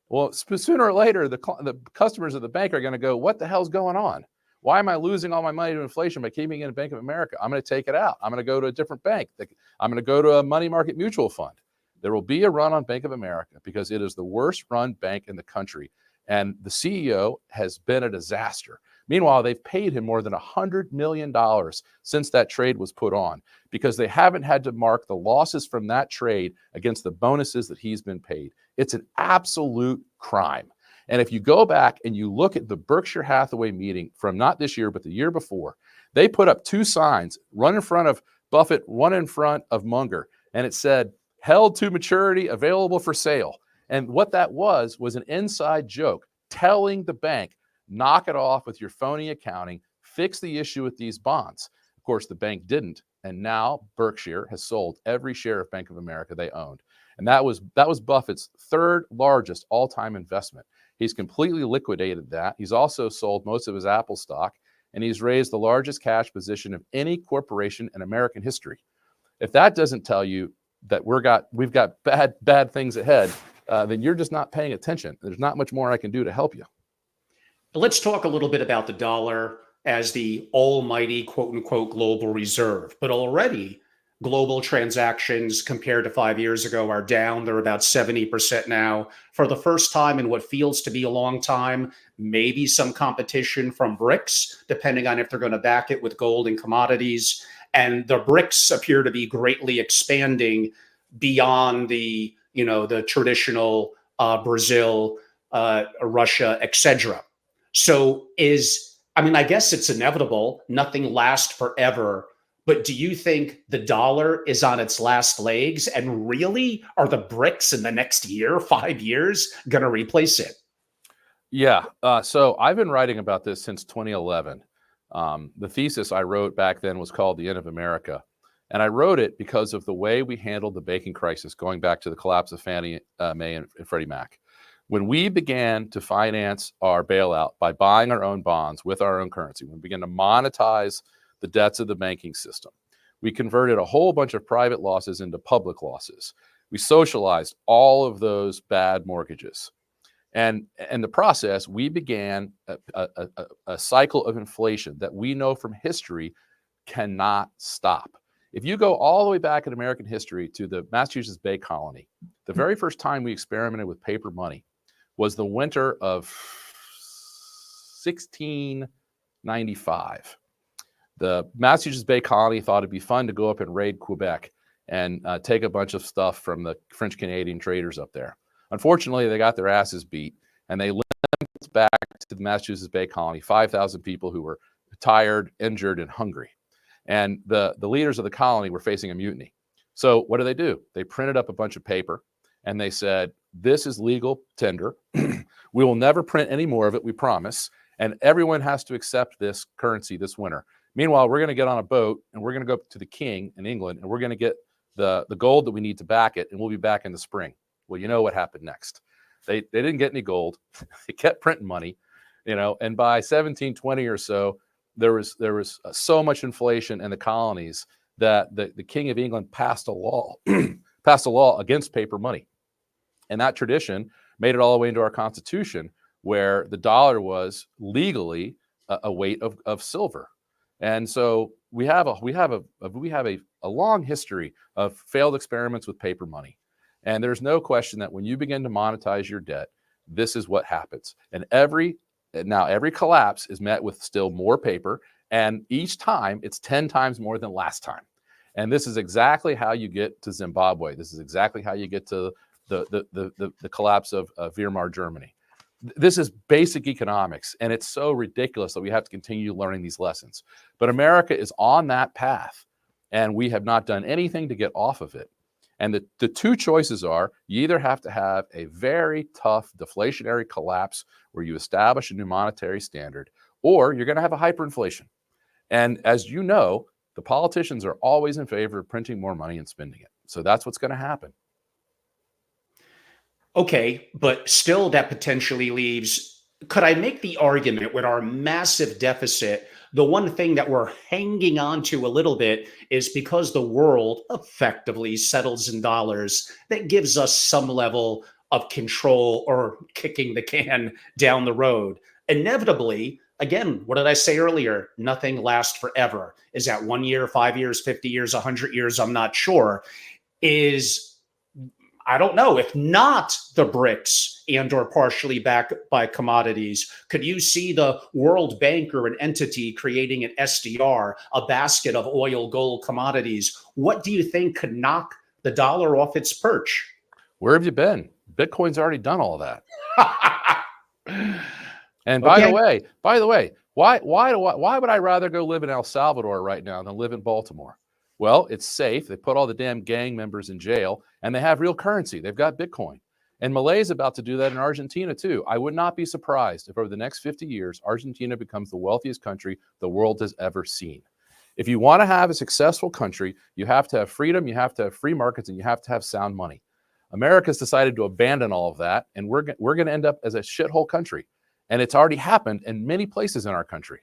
Well, sooner or later, the customers of the bank are going to go, what the hell's going on? Why am I losing all my money to inflation by keeping it in Bank of America? I'm going to take it out. I'm going to go to a different bank. I'm going to go to a money market mutual fund. There will be a run on Bank of America because it is the worst run bank in the country. And the CEO has been a disaster. Meanwhile, they've paid him more than $100 million since that trade was put on because they haven't had to mark the losses from that trade against the bonuses that he's been paid. It's an absolute crime. And if you go back and you look at the Berkshire Hathaway meeting from not this year, but the year before, they put up two signs, one in front of Buffett, one in front of Munger. And it said, held to maturity, available for sale. And what that was an inside joke telling the bank, knock it off with your phony accounting, fix the issue with these bonds. Of course, the bank didn't. And now Berkshire has sold every share of Bank of America they owned. And that was Buffett's third largest all-time investment. He's completely liquidated that. He's also sold most of his Apple stock, and he's raised the largest cash position of any corporation in American history. If that doesn't tell you that we've got bad things ahead, then you're just not paying attention. There's not much more I can do to help you. Let's talk a little bit about the dollar as the almighty quote unquote global reserve. But already global transactions compared to 5 years ago are down. They're about 70% now. For the first time in what feels to be a long time, maybe some competition from BRICS, depending on if they're going to back it with gold and commodities. And the BRICS appear to be greatly expanding beyond the traditional Brazil, Russia, etc. So I guess it's inevitable. Nothing lasts forever. But do you think the dollar is on its last legs? And really, are the BRICS in the next year, 5 years, going to replace it? Yeah. So I've been writing about this since 2011. The thesis I wrote back then was called The End of America. And I wrote it because of the way we handled the banking crisis, going back to the collapse of Fannie Mae and Freddie Mac. When we began to finance our bailout by buying our own bonds with our own currency, when we began to monetize the debts of the banking system, we converted a whole bunch of private losses into public losses. We socialized all of those bad mortgages. And in the process, we began a cycle of inflation that we know from history cannot stop. If you go all the way back in American history to the Massachusetts Bay Colony, the very first time we experimented with paper money was the winter of 1695. The Massachusetts Bay Colony thought it'd be fun to go up and raid Quebec and take a bunch of stuff from the French Canadian traders up there. Unfortunately, they got their asses beat, and they limped back to the Massachusetts Bay Colony, 5,000 people who were tired, injured, and hungry. And the leaders of the colony were facing a mutiny. So what do? They printed up a bunch of paper, and they said, this is legal tender. We will never print any more of it, we promise. And everyone has to accept this currency this winter. Meanwhile, we're going to get on a boat, and we're going to go to the king in England, and we're going to get the gold that we need to back it, and we'll be back in the spring. Well, you know what happened next. They didn't get any gold. They kept printing money, and by 1720 or so, there was so much inflation in the colonies that the King of England passed a law against paper money. And that tradition made it all the way into our Constitution, where the dollar was legally a weight of silver. And so we have a long history of failed experiments with paper money. And there's no question that when you begin to monetize your debt, this is what happens. And every collapse is met with still more paper. And each time it's 10 times more than last time. And this is exactly how you get to Zimbabwe. This is exactly how you get to the collapse of Weimar Germany. This is basic economics, and it's so ridiculous that we have to continue learning these lessons. But America is on that path, and we have not done anything to get off of it. And the two choices are, you either have to have a very tough deflationary collapse where you establish a new monetary standard, or you're going to have a hyperinflation. And as you know, the politicians are always in favor of printing more money and spending it. So that's what's going to happen. Okay, but still that potentially leaves, could I make the argument with our massive deficit, the one thing that we're hanging on to a little bit is because the world effectively settles in dollars, that gives us some level of control or kicking the can down the road. Inevitably, again, what did I say earlier? Nothing lasts forever. Is that 1 year, 5 years, 50 years, 100 years? I'm not sure. I don't know, if not the BRICS and or partially backed by commodities, could you see the World Bank or an entity creating an SDR, a basket of oil, gold, commodities? What do you think could knock the dollar off its perch? Where have you been? Bitcoin's already done all that. And Okay. by the way, why would I rather go live in El Salvador right now than live in Baltimore? Well, it's safe. They put all the damn gang members in jail, and they have real currency. They've got Bitcoin. And Malay's about to do that in Argentina too. I would not be surprised if over the next 50 years, Argentina becomes the wealthiest country the world has ever seen. If you want to have a successful country, you have to have freedom, you have to have free markets, and you have to have sound money. America's decided to abandon all of that, and we're going to end up as a shithole country. And it's already happened in many places in our country.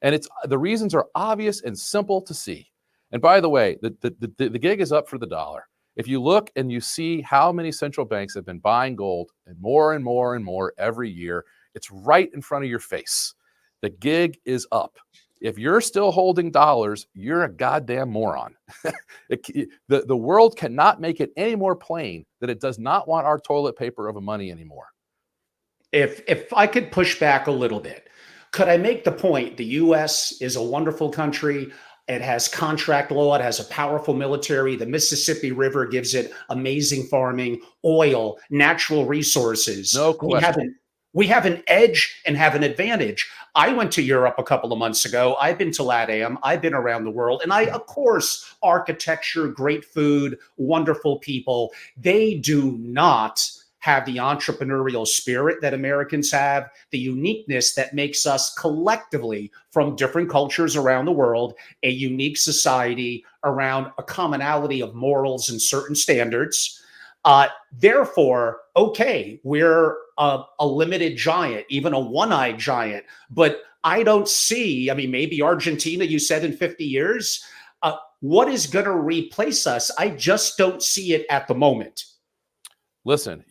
And the reasons are obvious and simple to see. And by the way, the gig is up for the dollar. If you look and you see how many central banks have been buying gold and more and more and more every year, it's right in front of your face. The gig is up. If you're still holding dollars, you're a goddamn moron. The world cannot make it any more plain that it does not want our toilet paper over money anymore. If I could push back a little bit, could I make the point the US is a wonderful country? It has contract law. It has a powerful military. The Mississippi River gives it amazing farming, oil, natural resources. No question. We have an edge and have an advantage. I went to Europe a couple of months ago. I've been to LATAM. I've been around the world. And of course, architecture, great food, wonderful people. They do not have the entrepreneurial spirit that Americans have, the uniqueness that makes us collectively from different cultures around the world, a unique society around a commonality of morals and certain standards. Therefore, okay, we're a limited giant, even a one-eyed giant, but I don't see, I mean, maybe Argentina, you said in 50 years, what is going to replace us? I just don't see it at the moment. Listen,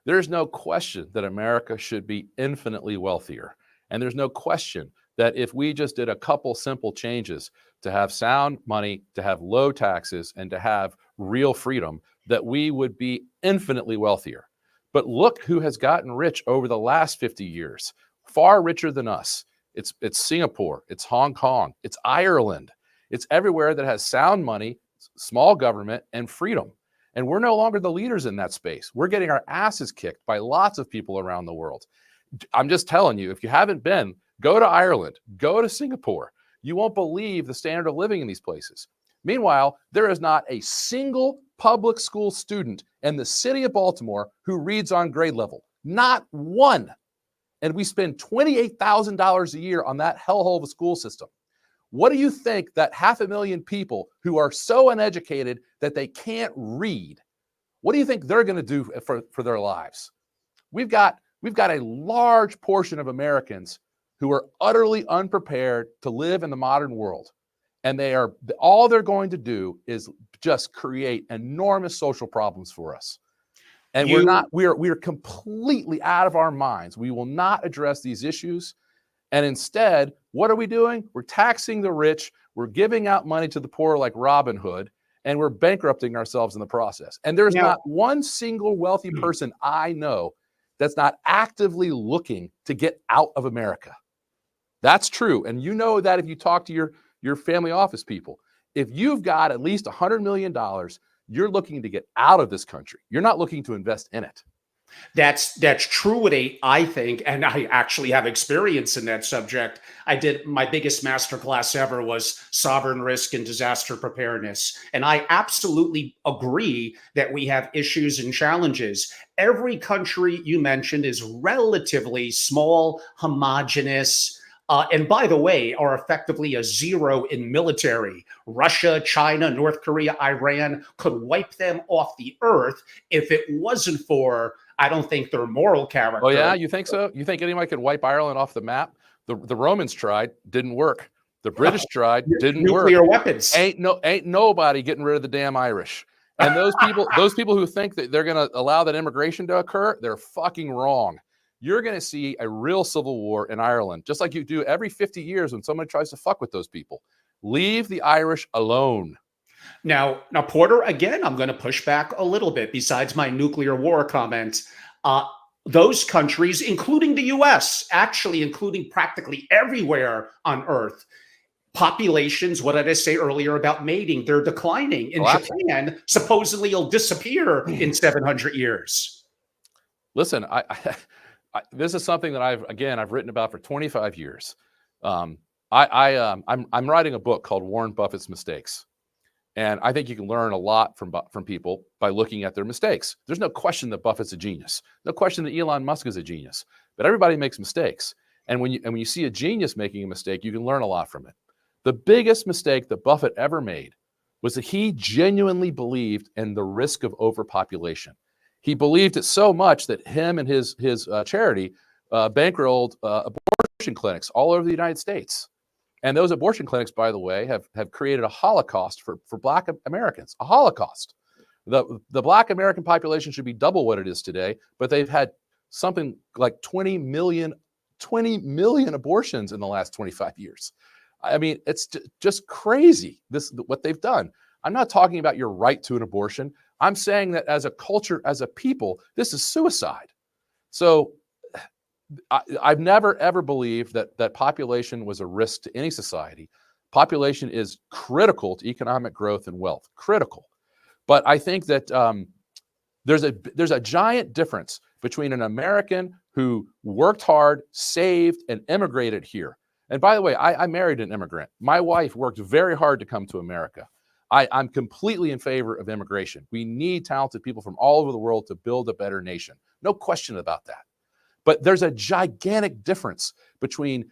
there's no question that America should be infinitely wealthier. And there's no question that if we just did a couple simple changes to have sound money, to have low taxes, and to have real freedom, that we would be infinitely wealthier. But look who has gotten rich over the last 50 years, far richer than us. It's Singapore, it's Hong Kong, it's Ireland. It's everywhere that has sound money, small government, and freedom. And we're no longer the leaders in that space. We're getting our asses kicked by lots of people around the world. I'm just telling you, if you haven't been, go to Ireland, go to Singapore. You won't believe the standard of living in these places. Meanwhile, there is not a single public school student in the city of Baltimore who reads on grade level. Not one. And we spend $28,000 a year on that hellhole of a school system. What do you think that 500,000 people who are so uneducated that they can't read, what do you think they're going to do for their lives? We've got a large portion of Americans who are utterly unprepared to live in the modern world. And all they're going to do is just create enormous social problems for us. And we're completely out of our minds. We will not address these issues. And instead, what are we doing? We're taxing the rich. We're giving out money to the poor like Robin Hood, and we're bankrupting ourselves in the process. And there's not one single wealthy person I know that's not actively looking to get out of America. That's true. And you know that if you talk to your family office people. If you've got at least $100 million, you're looking to get out of this country. You're not looking to invest in it. That's true I think, and I actually have experience in that subject. I did my biggest masterclass ever was sovereign risk and disaster preparedness. And I absolutely agree that we have issues and challenges. Every country you mentioned is relatively small, homogenous, and by the way, are effectively a zero in military. Russia, China, North Korea, Iran could wipe them off the earth if it wasn't for, I don't think, their moral character. Oh yeah, you think so? You think anybody could wipe Ireland off the map? The Romans tried, didn't work. The British tried, didn't work. Nuclear weapons. Ain't nobody getting rid of the damn Irish. And those people who think that they're going to allow that immigration to occur, they're fucking wrong. You're going to see a real civil war in Ireland, just like you do every 50 years when somebody tries to fuck with those people. Leave the Irish alone. Now, Porter, again, I'm going to push back a little bit. Besides my nuclear war comment, those countries, including the U.S., actually including practically everywhere on Earth, populations, what did I say earlier about mating? They're declining. In Japan, supposedly it'll disappear in 700 years. Listen, this is something that I've written about for 25 years. I'm writing a book called Warren Buffett's Mistakes. And I think you can learn a lot from people by looking at their mistakes. There's no question that Buffett's a genius. No question that Elon Musk is a genius. But everybody makes mistakes. And when you see a genius making a mistake, you can learn a lot from it. The biggest mistake that Buffett ever made was that he genuinely believed in the risk of overpopulation. He believed it so much that him and his charity bankrolled abortion clinics all over the United States. And those abortion clinics, by the way, have created a holocaust for Black Americans, a holocaust. The Black American population should be double what it is today, but they've had something like 20 million abortions in the last 25 years. I mean, it's just crazy, what they've done. I'm not talking about your right to an abortion. I'm saying that as a culture, as a people, this is suicide. So I've never, ever believed that population was a risk to any society. Population is critical to economic growth and wealth, critical. But I think that there's a giant difference between an American who worked hard, saved, and immigrated here. And by the way, I married an immigrant. My wife worked very hard to come to America. I'm completely in favor of immigration. We need talented people from all over the world to build a better nation. No question about that. But there's a gigantic difference between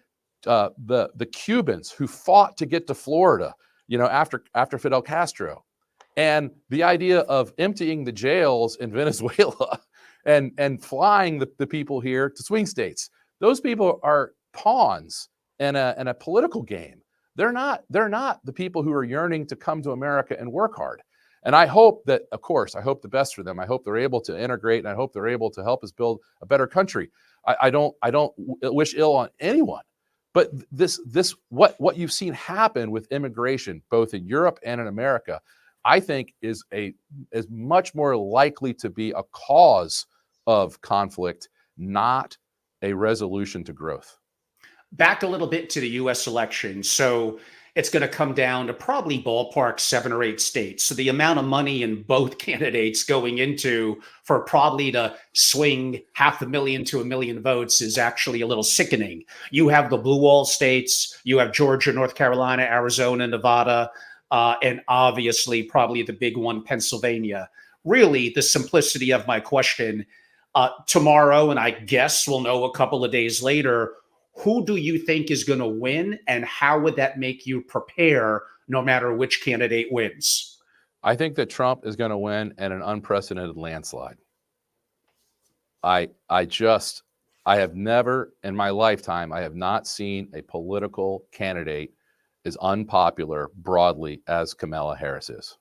the Cubans who fought to get to Florida, after Fidel Castro, and the idea of emptying the jails in Venezuela and flying the people here to swing states. Those people are pawns in a political game. They're not the people who are yearning to come to America and work hard. And I hope that, of course, I hope the best for them. I hope they're able to integrate, and I hope they're able to help us build a better country. I don't wish ill on anyone, but what you've seen happen with immigration, both in Europe and in America, I think is much more likely to be a cause of conflict, not a resolution to growth. Back a little bit to the U.S. election. So it's going to come down to probably ballpark 7 or 8 states. So the amount of money in both candidates going into for probably to swing 500,000 to 1 million votes is actually a little sickening. You have the blue wall states, you have Georgia, North Carolina, Arizona, Nevada, and obviously probably the big one, Pennsylvania. Really, the simplicity of my question, tomorrow, and I guess we'll know a couple of days later, who do you think is going to win, and how would that make you prepare no matter which candidate wins? I think that Trump is going to win at an unprecedented landslide. I have never in my lifetime, I have not seen a political candidate as unpopular broadly as Kamala Harris is.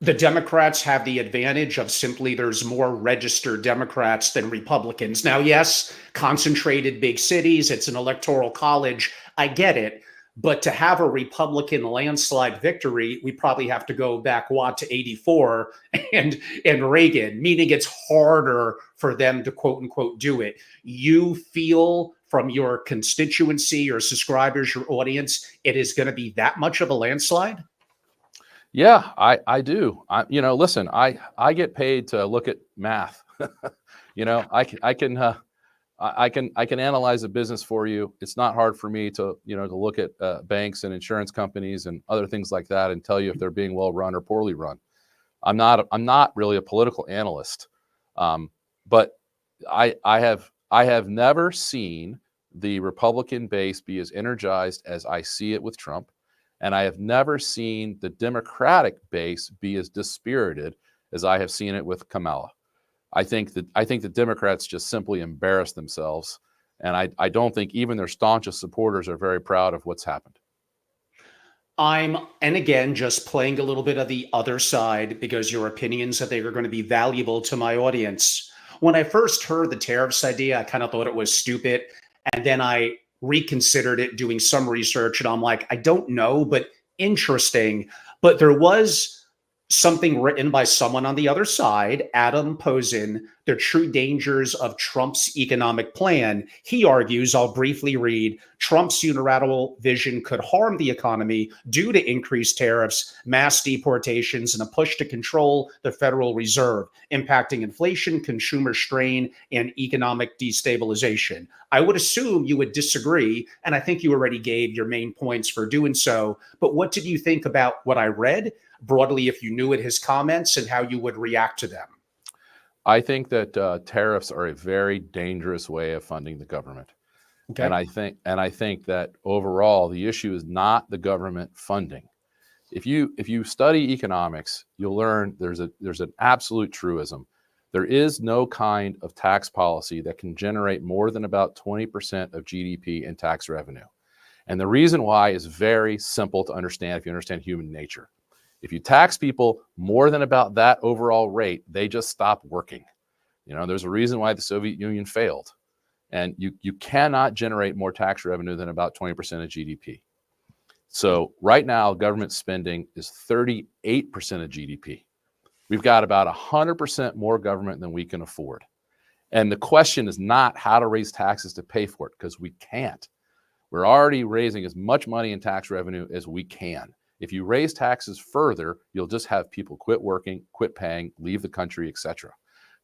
The Democrats have the advantage of simply there's more registered Democrats than Republicans. Now, yes, concentrated big cities, it's an electoral college. I get it. But to have a Republican landslide victory, we probably have to go back to 84 and Reagan, meaning it's harder for them to quote unquote do it. You feel from your constituency, your subscribers, your audience, it is going to be that much of a landslide? Yeah, I do. Listen, I get paid to look at math. I can analyze a business for you. It's not hard for me to look at banks and insurance companies and other things like that and tell you if they're being well run or poorly run. I'm not really a political analyst, but I have never seen the Republican base be as energized as I see it with Trump, and I have never seen the Democratic base be as dispirited as I have seen it with Kamala. I think the Democrats just simply embarrass themselves, and I don't think even their staunchest supporters are very proud of what's happened. And again, just playing a little bit of the other side because your opinions, I think, are going to be valuable to my audience. When I first heard the tariffs idea, I kind of thought it was stupid. And then I reconsidered it doing some research, and I'm like, I don't know, but interesting. But there was something written by someone on the other side, Adam Posen, The True Dangers of Trump's Economic Plan. He argues, I'll briefly read, Trump's unilateral vision could harm the economy due to increased tariffs, mass deportations, and a push to control the Federal Reserve, impacting inflation, consumer strain, and economic destabilization. I would assume you would disagree, and I think you already gave your main points for doing so. But what did you think about what I read? Broadly, if you knew it, his comments, and how you would react to them. I think that tariffs are a very dangerous way of funding the government. Okay. And I think that overall the issue is not the government funding. If you study economics, you'll learn there's an absolute truism. There is no kind of tax policy that can generate more than about 20% of GDP in tax revenue. And the reason why is very simple to understand if you understand human nature. If you tax people more than about that overall rate, they just stop working. There's a reason why the Soviet Union failed. And you cannot generate more tax revenue than about 20% of GDP. So right now, government spending is 38% of GDP. We've got about 100% more government than we can afford. And the question is not how to raise taxes to pay for it, because we can't. We're already raising as much money in tax revenue as we can. If you raise taxes further, you'll just have people quit working, quit paying, leave the country, etc.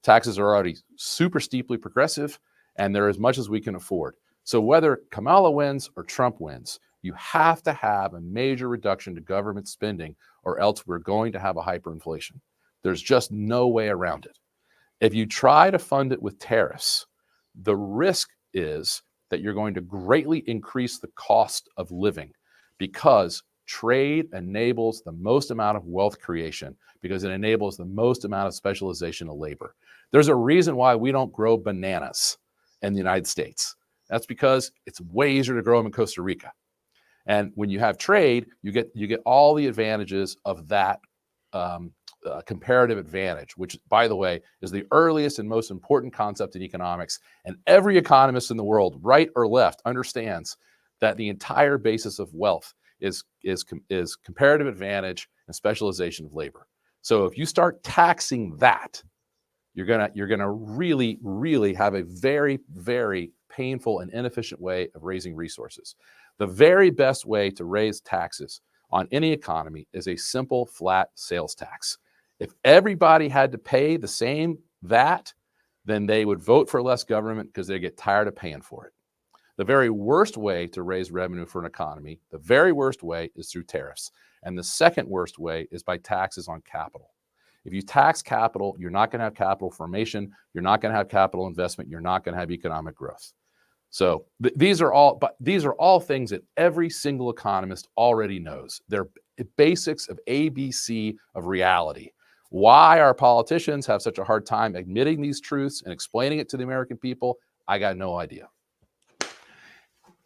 Taxes are already super steeply progressive, and they're as much as we can afford. So whether Kamala wins or Trump wins, you have to have a major reduction to government spending, or else we're going to have a hyperinflation. There's just no way around it. If you try to fund it with tariffs, the risk is that you're going to greatly increase the cost of living, because trade enables the most amount of wealth creation, because it enables the most amount of specialization of labor. There's a reason why we don't grow bananas in the United States. That's because it's way easier to grow them in Costa Rica. And when you have trade, you get all the advantages of that comparative advantage, which, by the way, is the earliest and most important concept in economics. And every economist in the world, right or left, understands that the entire basis of wealth is comparative advantage and specialization of labor. So if you start taxing that, you're gonna really, really have a very, very painful and inefficient way of raising resources. The very best way to raise taxes on any economy is a simple flat sales tax. If everybody had to pay the same that, then they would vote for less government because they get tired of paying for it. The very worst way to raise revenue for an economy, the very worst way, is through tariffs. And the second worst way is by taxes on capital. If you tax capital, you're not going to have capital formation, you're not going to have capital investment, you're not going to have economic growth. So these are all things that every single economist already knows. They're basics of ABC of reality. Why our politicians have such a hard time admitting these truths and explaining it to the American people, I got no idea.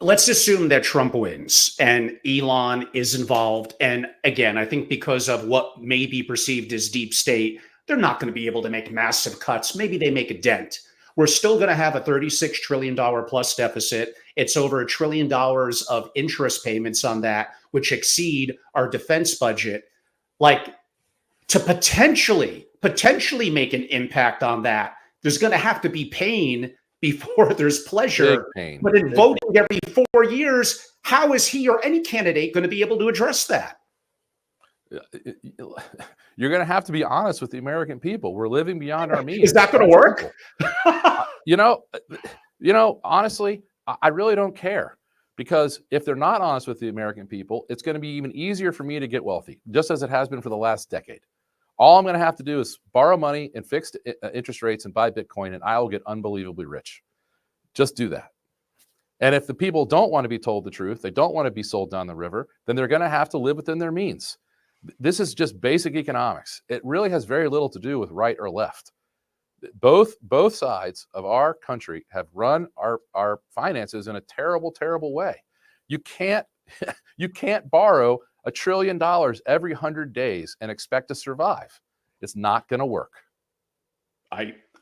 Let's assume that Trump wins and Elon is involved. And again, I think because of what may be perceived as deep state, they're not going to be able to make massive cuts. Maybe they make a dent. We're still going to have a $36 trillion plus deficit. It's over $1 trillion of interest payments on that, which exceed our defense budget. Like, to potentially make an impact on that, there's going to have to be pain before there's pleasure. But in voting every 4 years, how is he or any candidate going to be able to address that? You're going to have to be honest with the American people. We're living beyond our means. Is that going to work? You know, honestly, I really don't care, because if they're not honest with the American people, it's going to be even easier for me to get wealthy, just as it has been for the last decade. All I'm going to have to do is borrow money and fixed interest rates and buy Bitcoin, and I will get unbelievably rich. Just do that. And if the people don't want to be told the truth, they don't want to be sold down the river, then they're going to have to live within their means. This is just basic economics. It really has very little to do with right or left. Both sides of our country have run our finances in a terrible, terrible way. You can't borrow $1 trillion every 100 days and expect to survive. It's not going to work.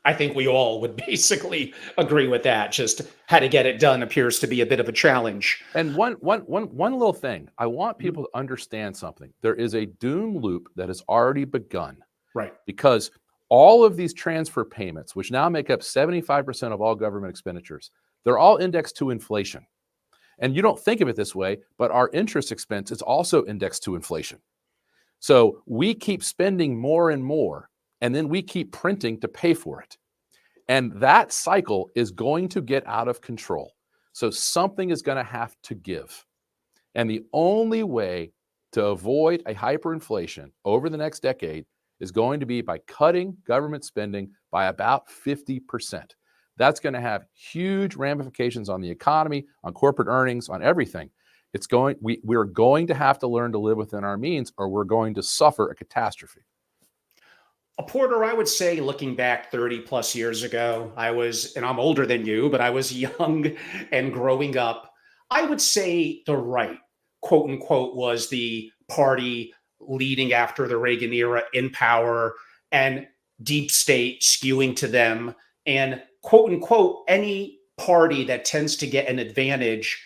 I think we all would basically agree with that. Just how to get it done appears to be a bit of a challenge. And one little thing, I want people to understand something. There is a doom loop that has already begun. Right. Because all of these transfer payments, which now make up 75% of all government expenditures, they're all indexed to inflation. And you don't think of it this way, but our interest expense is also indexed to inflation. So we keep spending more and more, and then we keep printing to pay for it. And that cycle is going to get out of control. So something is going to have to give. And the only way to avoid a hyperinflation over the next decade is going to be by cutting government spending by about 50%. That's going to have huge ramifications on the economy, on corporate earnings, on everything. We're going to have to learn to live within our means, or we're going to suffer a catastrophe. Porter, I would say, looking back 30 plus years ago, and I'm older than you, but I was young and growing up. I would say the right, quote unquote, was the party leading after the Reagan era in power, and deep state skewing to them, and quote unquote, any party that tends to get an advantage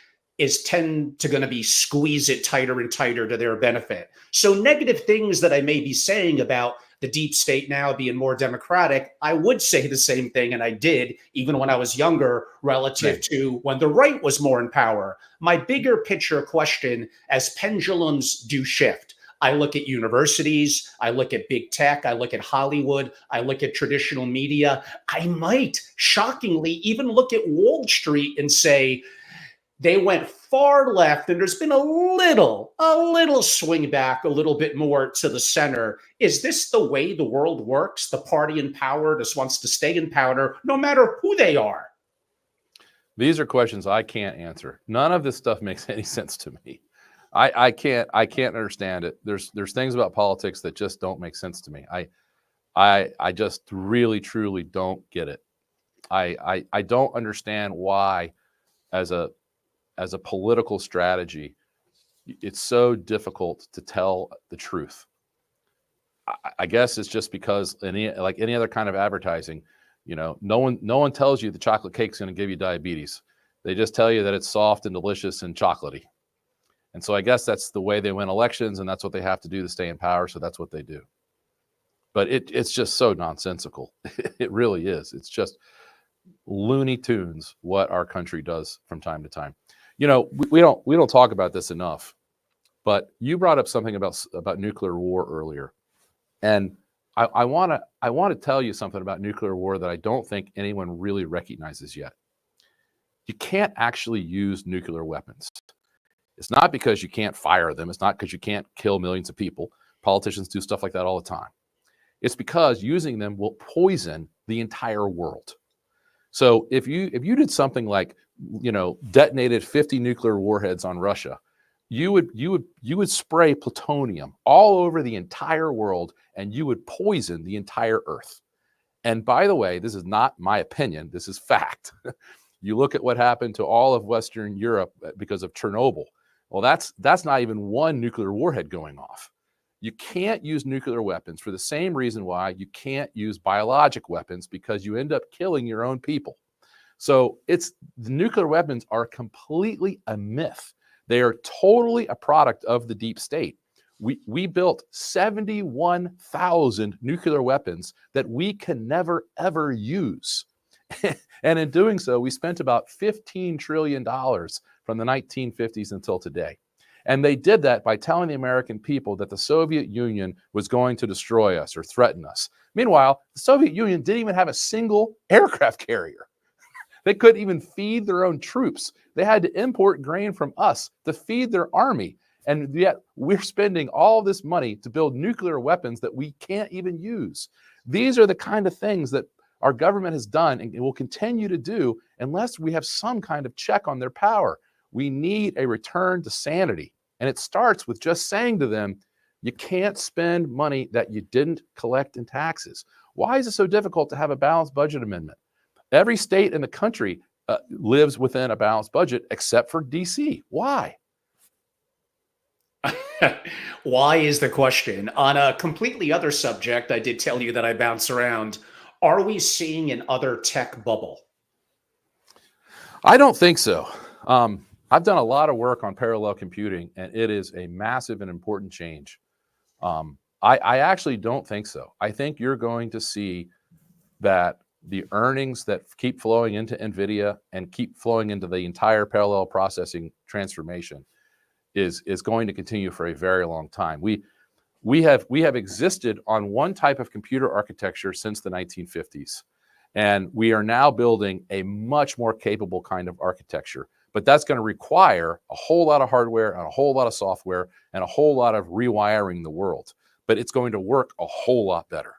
tend to going to be squeeze it tighter and tighter to their benefit. So negative things that I may be saying about the deep state now being more democratic, I would say the same thing, and I did, even when I was younger, relative to when the right was more in power. My bigger picture question, as pendulums do shift, I look at universities, I look at big tech, I look at Hollywood, I look at traditional media. I might, shockingly, even look at Wall Street and say, they went far left, and there's been a little swing back, a little bit more to the center. Is this the way the world works? The party in power just wants to stay in power, no matter who they are. These are questions I can't answer. None of this stuff makes any sense to me. I can't understand it. There's things about politics that just don't make sense to me. I just really, truly don't get it. I don't understand why, as a political strategy, it's so difficult to tell the truth. I guess it's just because like any other kind of advertising, no one tells you the chocolate cake's going to give you diabetes. They just tell you that it's soft and delicious and chocolatey. And so I guess that's the way they win elections, and that's what they have to do to stay in power. So that's what they do. But it's just so nonsensical. It really is. It's just Looney Tunes what our country does from time to time. We don't talk about this enough, but you brought up something about nuclear war earlier, and I want to tell you something about nuclear war that I don't think anyone really recognizes yet. You can't actually use nuclear weapons. It's not because you can't fire them. It's not because you can't kill millions of people. Politicians do stuff like that all the time. It's because using them will poison the entire world. So if you did something like, detonated 50 nuclear warheads on Russia, you would spray plutonium all over the entire world, and you would poison the entire earth. And by the way, this is not my opinion. This is fact. You look at what happened to all of Western Europe because of Chernobyl. Well, that's not even one nuclear warhead going off. You can't use nuclear weapons for the same reason why you can't use biologic weapons, because you end up killing your own people. So the nuclear weapons are completely a myth. They are totally a product of the deep state. We built 71,000 nuclear weapons that we can never, ever use. And in doing so, we spent about $15 trillion from the 1950s until today. And they did that by telling the American people that the Soviet Union was going to destroy us or threaten us. Meanwhile, the Soviet Union didn't even have a single aircraft carrier. They couldn't even feed their own troops. They had to import grain from us to feed their army. And yet we're spending all this money to build nuclear weapons that we can't even use. These are the kind of things that our government has done and will continue to do unless we have some kind of check on their power. We need a return to sanity. And it starts with just saying to them, you can't spend money that you didn't collect in taxes. Why is it so difficult to have a balanced budget amendment? Every state in the country lives within a balanced budget except for DC. Why? Why is the question. On a completely other subject, I did tell you that I bounce around. Are we seeing an other tech bubble? I don't think so. I've done a lot of work on parallel computing, and it is a massive and important change. I actually don't think so. I think you're going to see that the earnings that keep flowing into NVIDIA and keep flowing into the entire parallel processing transformation is going to continue for a very long time. We have existed on one type of computer architecture since the 1950s, and we are now building a much more capable kind of architecture. But that's going to require a whole lot of hardware and a whole lot of software and a whole lot of rewiring the world. But it's going to work a whole lot better.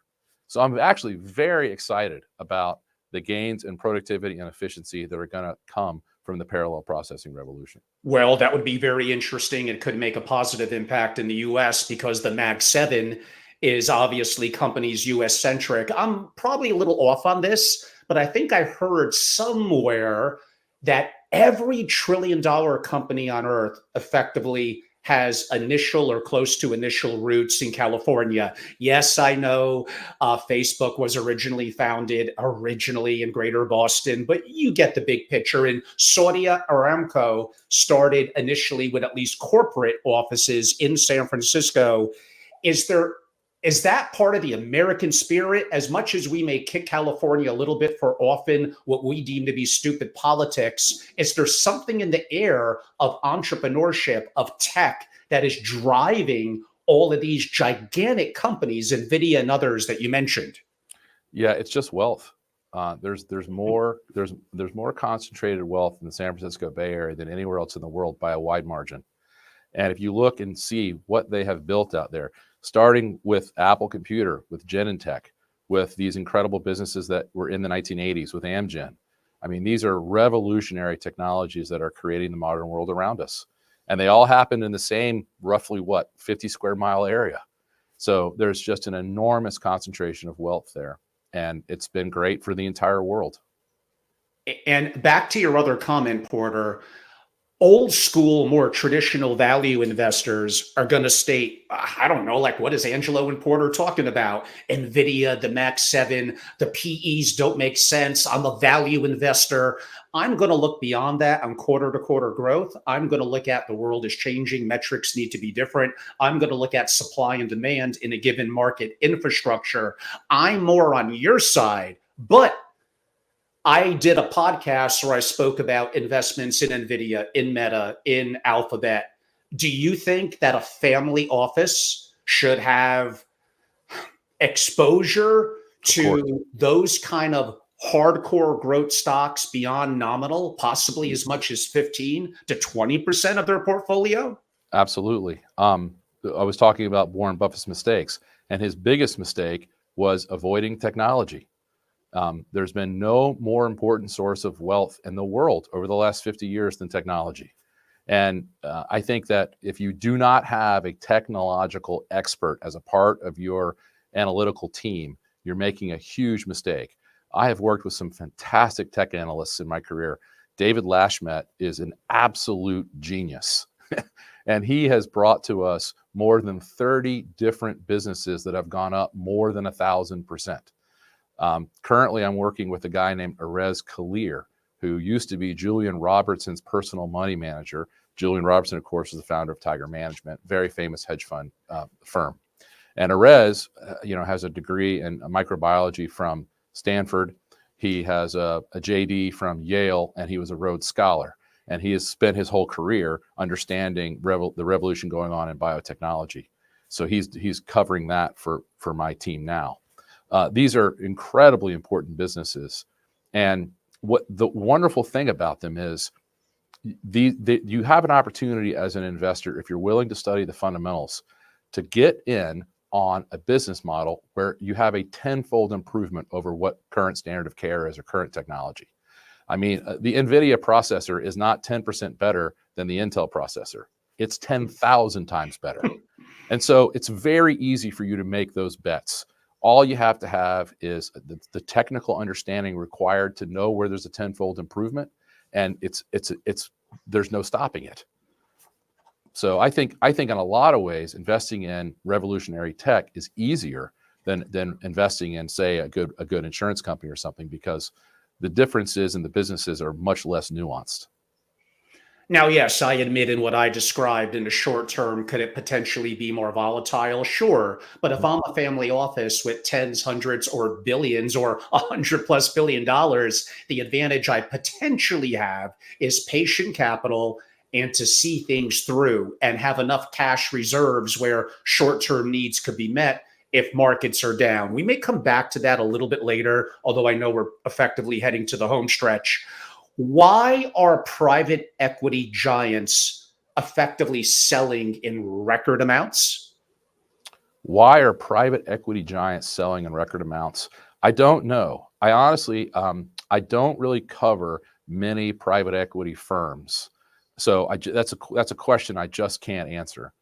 So I'm actually very excited about the gains in productivity and efficiency that are going to come from the parallel processing revolution. Well, that would be very interesting. It could make a positive impact in the US because the Mag 7 is obviously companies US centric. I'm probably a little off on this, but I think I heard somewhere that every trillion-dollar company on earth effectively has initial or close to initial roots in California. Yes, I know Facebook was originally founded in Greater Boston, but you get the big picture. And Saudi Aramco started initially with at least corporate offices in San Francisco. Is that part of the American spirit? As much as we may kick California a little bit for often what we deem to be stupid politics, is there something in the air of entrepreneurship, of tech, that is driving all of these gigantic companies, NVIDIA and others that you mentioned? Yeah, it's just wealth. There's more concentrated wealth in the San Francisco Bay Area than anywhere else in the world by a wide margin. And if you look and see what they have built out there, starting with Apple Computer, with Genentech, with these incredible businesses that were in the 1980s with Amgen. I mean, these are revolutionary technologies that are creating the modern world around us. And they all happen in the same roughly 50 square mile area. So there's just an enormous concentration of wealth there. And it's been great for the entire world. And back to your other comment, Porter, old school, more traditional value investors are going to state, I don't know, like what is Angelo and Porter talking about? NVIDIA, the Max 7, the PEs don't make sense. I'm a value investor. I'm going to look beyond that on quarter to quarter growth. I'm going to look at the world is changing. Metrics need to be different. I'm going to look at supply and demand in a given market infrastructure. I'm more on your side, but I did a podcast where I spoke about investments in NVIDIA, in Meta, in Alphabet. Do you think that a family office should have exposure to those kind of hardcore growth stocks beyond nominal, possibly as much as 15 to 20% of their portfolio? Absolutely. I was talking about Warren Buffett's mistakes, and his biggest mistake was avoiding technology. There's been no more important source of wealth in the world over the last 50 years than technology. And I think that if you do not have a technological expert as a part of your analytical team, you're making a huge mistake. I have worked with some fantastic tech analysts in my career. David Lashmet is an absolute genius. And he has brought to us more than 30 different businesses that have gone up more than 1,000%. Currently, I'm working with a guy named Erez Kalir, who used to be Julian Robertson's personal money manager. Julian Robertson, of course, is the founder of Tiger Management, very famous hedge fund firm. And Erez, has a degree in microbiology from Stanford. He has a JD from Yale, and he was a Rhodes Scholar. and he has spent his whole career understanding the revolution going on in biotechnology. So he's covering that for my team now. These are incredibly important businesses, and what the wonderful thing about them is you have an opportunity as an investor, if you're willing to study the fundamentals, to get in on a business model where you have a tenfold improvement over what current standard of care is or current technology. I mean, the NVIDIA processor is not 10% better than the Intel processor. It's 10,000 times better. And so it's very easy for you to make those bets. All you have to have is the technical understanding required to know where there's a tenfold improvement, and there's no stopping it. So I think in a lot of ways, investing in revolutionary tech is easier than investing in, say, a good insurance company or something, because the differences in the businesses are much less nuanced. Now, yes, I admit in what I described in the short term, could it potentially be more volatile? Sure. But if I'm a family office with tens, hundreds, or billions, or $100+ billion, the advantage I potentially have is patient capital and to see things through and have enough cash reserves where short term needs could be met if markets are down. We may come back to that a little bit later, although I know we're effectively heading to the home stretch. Why are private equity giants effectively selling in record amounts? Why are private equity giants selling in record amounts? I don't know. I honestly, I don't really cover many private equity firms, so that's a question I just can't answer.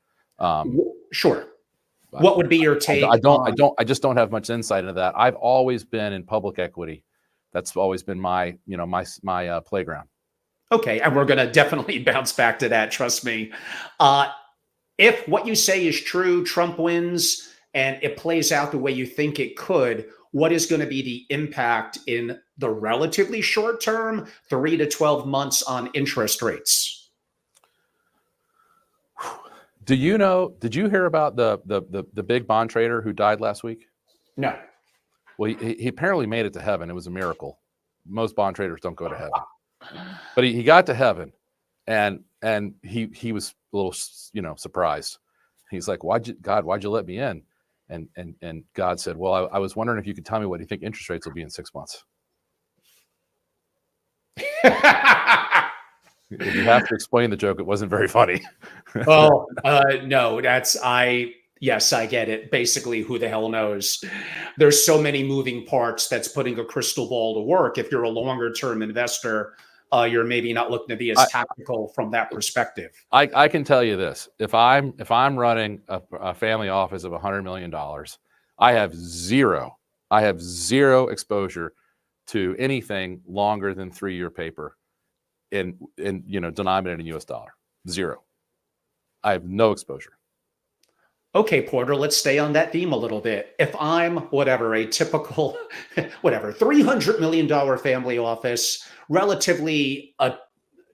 Sure. What would be your take? I just don't have much insight into that. I've always been in public equity. That's always been my playground. Okay, and we're going to definitely bounce back to that. Trust me. If what you say is true, Trump wins, and it plays out the way you think it could, what is going to be the impact in the relatively short term, 3 to 12 months, on interest rates? Did you hear about the big bond trader who died last week? No. Well, he apparently made it to heaven. It was a miracle. Most bond traders don't go to heaven, but he got to heaven, and he was a little surprised. He's like, why'd you let me in? And God said, well, I was wondering if you could tell me what you think interest rates will be in 6 months. If you have to explain the joke, it wasn't very funny. Oh, no, yes, I get it. Basically, who the hell knows? There's so many moving parts that's putting a crystal ball to work. If you're a longer term investor, you're maybe not looking to be as tactical from that perspective. I can tell you this: if I'm running a family office of $100 million, I have zero exposure to anything longer than 3-year paper in denominated in US dollar. Zero. I have no exposure. Okay, Porter, let's stay on that theme a little bit. If I'm a typical $300 million family office, relatively a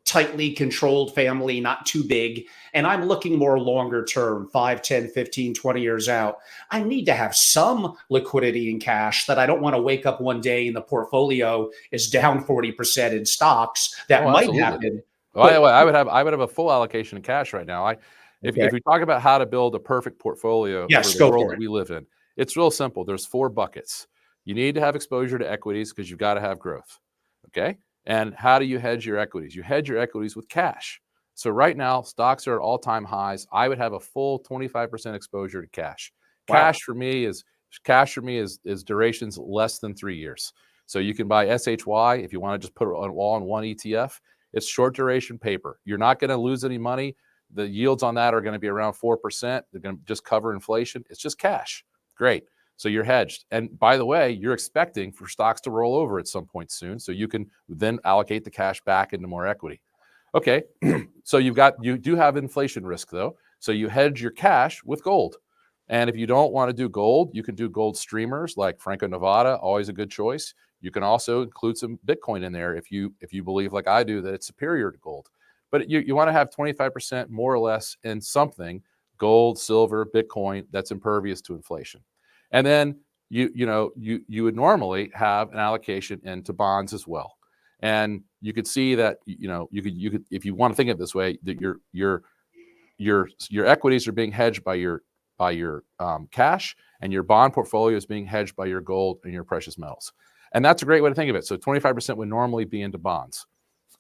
tightly controlled family, not too big, and I'm looking more longer term, 5, 10, 15, 20 years out, I need to have some liquidity in cash that I don't want to wake up one day and the portfolio is down 40% in stocks. That might happen. Well, I would have a full allocation of cash right now. If we talk about how to build a perfect portfolio for the world that we live in, it's real simple. There's 4 buckets. You need to have exposure to equities because you've got to have growth. Okay. And how do you hedge your equities? You hedge your equities with cash. So right now, stocks are at all-time highs. I would have a full 25% exposure to cash. Wow. Cash for me is durations less than 3 years. So you can buy SHY if you want to just put it all on one ETF. It's short duration paper. You're not going to lose any money. The yields on that are going to be around 4%. They're going to just cover inflation. It's just cash. Great. So you're hedged. And by the way, you're expecting for stocks to roll over at some point soon. So you can then allocate the cash back into more equity. Okay. So you do have inflation risk though. So you hedge your cash with gold. And if you don't want to do gold, you can do gold streamers like Franco-Nevada, always a good choice. You can also include some Bitcoin in there if you believe like I do that it's superior to gold. But you want to have 25% more or less in something, gold, silver, Bitcoin, that's impervious to inflation. And then you would normally have an allocation into bonds as well. And you could see that, you could, if you want to think of it this way, that your equities are being hedged by your cash, and your bond portfolio is being hedged by your gold and your precious metals. And that's a great way to think of it. So 25% would normally be into bonds.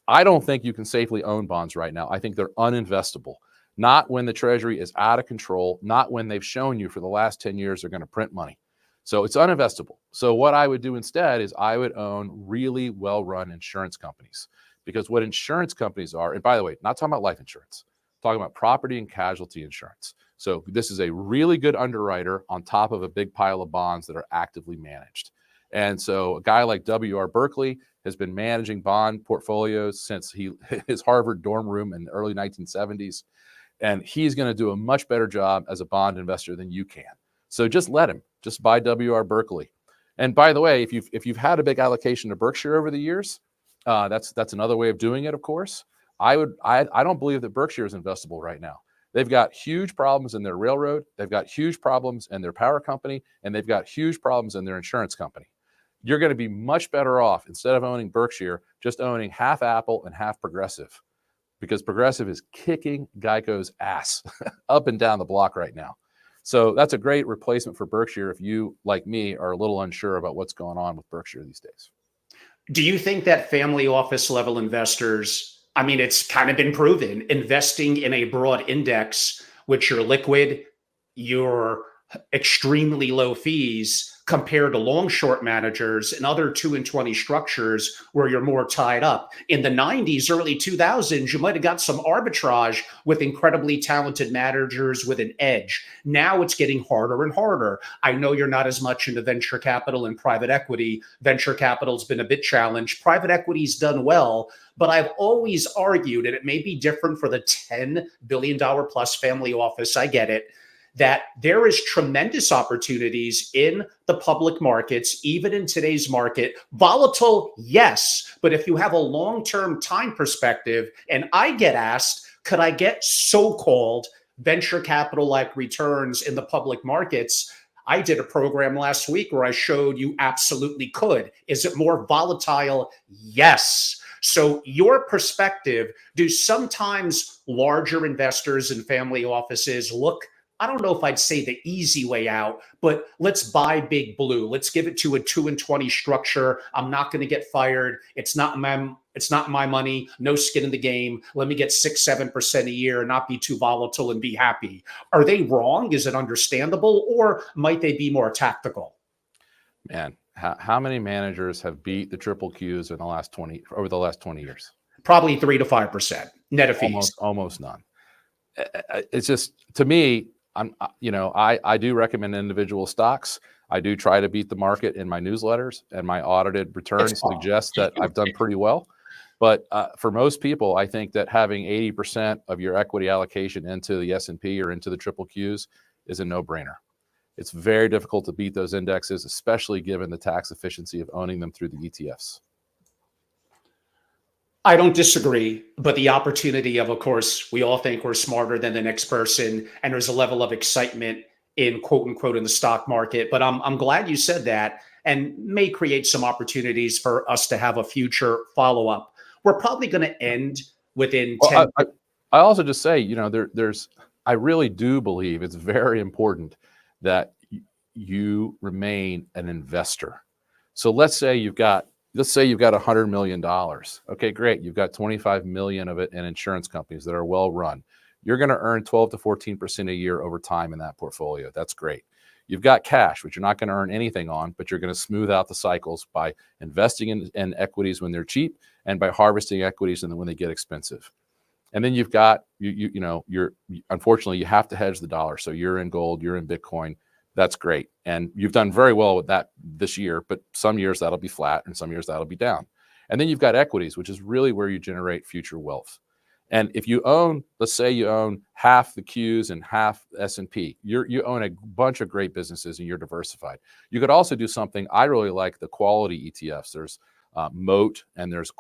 I don't think you can safely own bonds right now. I think they're uninvestable. Not when the Treasury is out of control, not when they've shown you for the last 10 years they're going to print money. So it's uninvestable. So what I would do instead is I would own really well-run insurance companies, because what insurance companies are, and by the way, not talking about life insurance, talking about property and casualty insurance. So this is a really good underwriter on top of a big pile of bonds that are actively managed. And so a guy like W.R. Berkeley has been managing bond portfolios since his Harvard dorm room in the early 1970s. And he's going to do a much better job as a bond investor than you can. So just let him. Just buy W.R. Berkeley. And by the way, if you've had a big allocation to Berkshire over the years, that's another way of doing it, of course. I don't believe that Berkshire is investable right now. They've got huge problems in their railroad. They've got huge problems in their power company, and they've got huge problems in their insurance company. You're going to be much better off, instead of owning Berkshire, just owning half Apple and half Progressive, because Progressive is kicking Geico's ass up and down the block right now. So that's a great replacement for Berkshire if you, like me, are a little unsure about what's going on with Berkshire these days. Do you think that family office level investors, I mean, it's kind of been proven, investing in a broad index, which you're liquid, you're extremely low fees compared to long short managers and other 2 and 20 structures where you're more tied up. In the 90s, early 2000s, you might have got some arbitrage with incredibly talented managers with an edge. Now it's getting harder and harder. I know you're not as much into venture capital and private equity. Venture capital's been a bit challenged. Private equity's done well, but I've always argued, and it may be different for the $10 billion plus family office, I get it, that there is tremendous opportunities in the public markets, even in today's market. Volatile, yes, but if you have a long-term time perspective, and I get asked, could I get so-called venture capital-like returns in the public markets? I did a program last week where I showed you absolutely could. Is it more volatile? Yes. So your perspective, do sometimes larger investors and family offices look, I don't know if I'd say the easy way out, but let's buy Big Blue. Let's give it to a 2 and 20 structure. I'm not going to get fired. It's not my money. No skin in the game. Let me get 6-7% a year and not be too volatile and be happy. Are they wrong? Is it understandable, or might they be more tactical? Man, how many managers have beat the triple Qs in over the last 20 years? Probably 3 to 5% net of fees. Almost none. It's just, to me, I do recommend individual stocks. I do try to beat the market in my newsletters, and my audited returns suggest that I've done pretty well. But for most people, I think that having 80% of your equity allocation into the S&P or into the triple Qs is a no-brainer. It's very difficult to beat those indexes, especially given the tax efficiency of owning them through the ETFs. I don't disagree, but the opportunity of course, we all think we're smarter than the next person, and there's a level of excitement in quote unquote in the stock market. But I'm glad you said that, and may create some opportunities for us to have a future follow-up. We're probably going to end within 10. I also just say, I really do believe it's very important that you remain an investor. So let's say you've got $100 million. Okay, great. You've got 25 million of it in insurance companies that are well run. You're going to earn 12 to 14% a year over time in that portfolio. That's great. You've got cash, which you're not going to earn anything on, but you're going to smooth out the cycles by investing in equities when they're cheap and by harvesting equities and then when they get expensive. And then you've got, unfortunately, you have to hedge the dollar. So you're in gold, you're in Bitcoin. That's great. And you've done very well with that this year, but some years that'll be flat and some years that'll be down. And then you've got equities, which is really where you generate future wealth. And if you own, let's say you own half the Qs and half S&P, you own a bunch of great businesses and you're diversified. You could also do something, I really like the quality ETFs. There's Moat and there's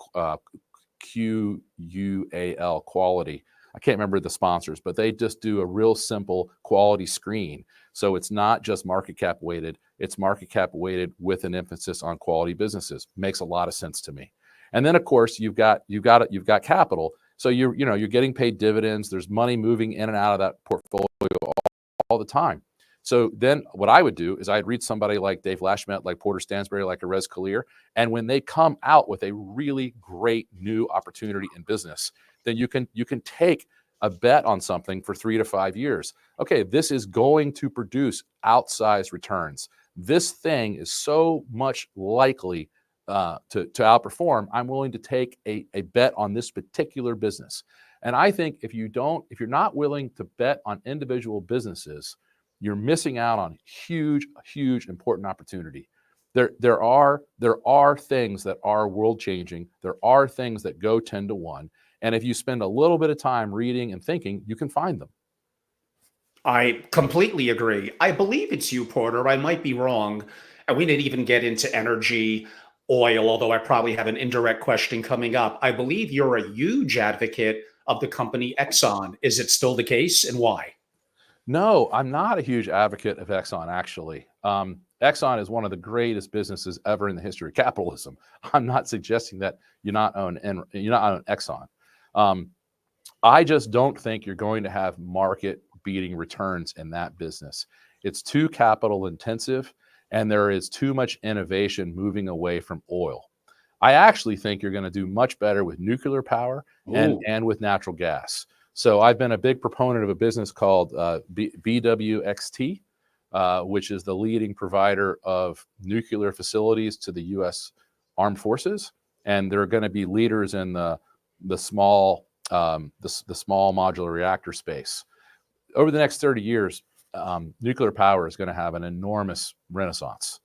QUAL, quality. I can't remember the sponsors, but they just do a real simple quality screen. So it's not just market cap weighted, it's market cap weighted with an emphasis on quality businesses. Makes a lot of sense to me. And then of course you've got capital. So you're getting paid dividends. There's money moving in and out of that portfolio all the time. So then what I would do is I'd read somebody like Dave Lashmet, like Porter Stansberry, like Erez Kalir. And when they come out with a really great new opportunity in business, then you can take a bet on something for 3 to 5 years. Okay, this is going to produce outsized returns. This thing is so much likely to outperform. I'm willing to take a bet on this particular business. And I think if you're not willing to bet on individual businesses, you're missing out on huge important opportunity. There are things that are world changing. There are things that go 10 to 1. And if you spend a little bit of time reading and thinking, you can find them. I completely agree. I believe it's you, Porter. I might be wrong. And we didn't even get into energy, oil, although I probably have an indirect question coming up. I believe you're a huge advocate of the company Exxon. Is it still the case, and why? No, I'm not a huge advocate of Exxon, actually. Exxon is one of the greatest businesses ever in the history of capitalism. I'm not suggesting that you're not own Exxon. I just don't think you're going to have market-beating returns in that business. It's too capital intensive, and there is too much innovation moving away from oil. I actually think you're going to do much better with nuclear power and with natural gas. So I've been a big proponent of a business called BWXT, which is the leading provider of nuclear facilities to the U.S. Armed Forces, and they're going to be leaders in the small modular reactor space. Over the next 30 years, nuclear power is going to have an enormous renaissance,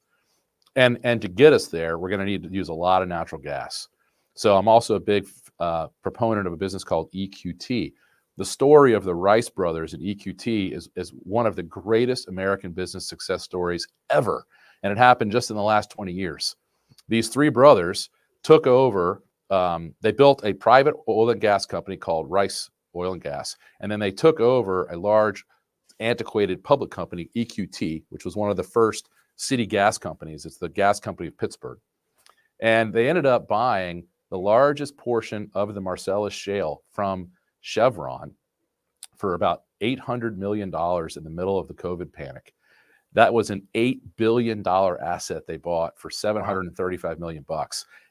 and to get us there, we're going to need to use a lot of natural gas. So I'm also a big proponent of a business called EQT. The story of the Rice brothers and EQT is one of the greatest American business success stories ever. And it happened just in the last 20 years. These three brothers took over, they built a private oil and gas company called Rice Oil and Gas. And then they took over a large antiquated public company, EQT, which was one of the first city gas companies. It's the gas company of Pittsburgh. And they ended up buying the largest portion of the Marcellus Shale from Chevron for about $800 million in the middle of the COVID panic. That was an $8 billion asset they bought for $735 million.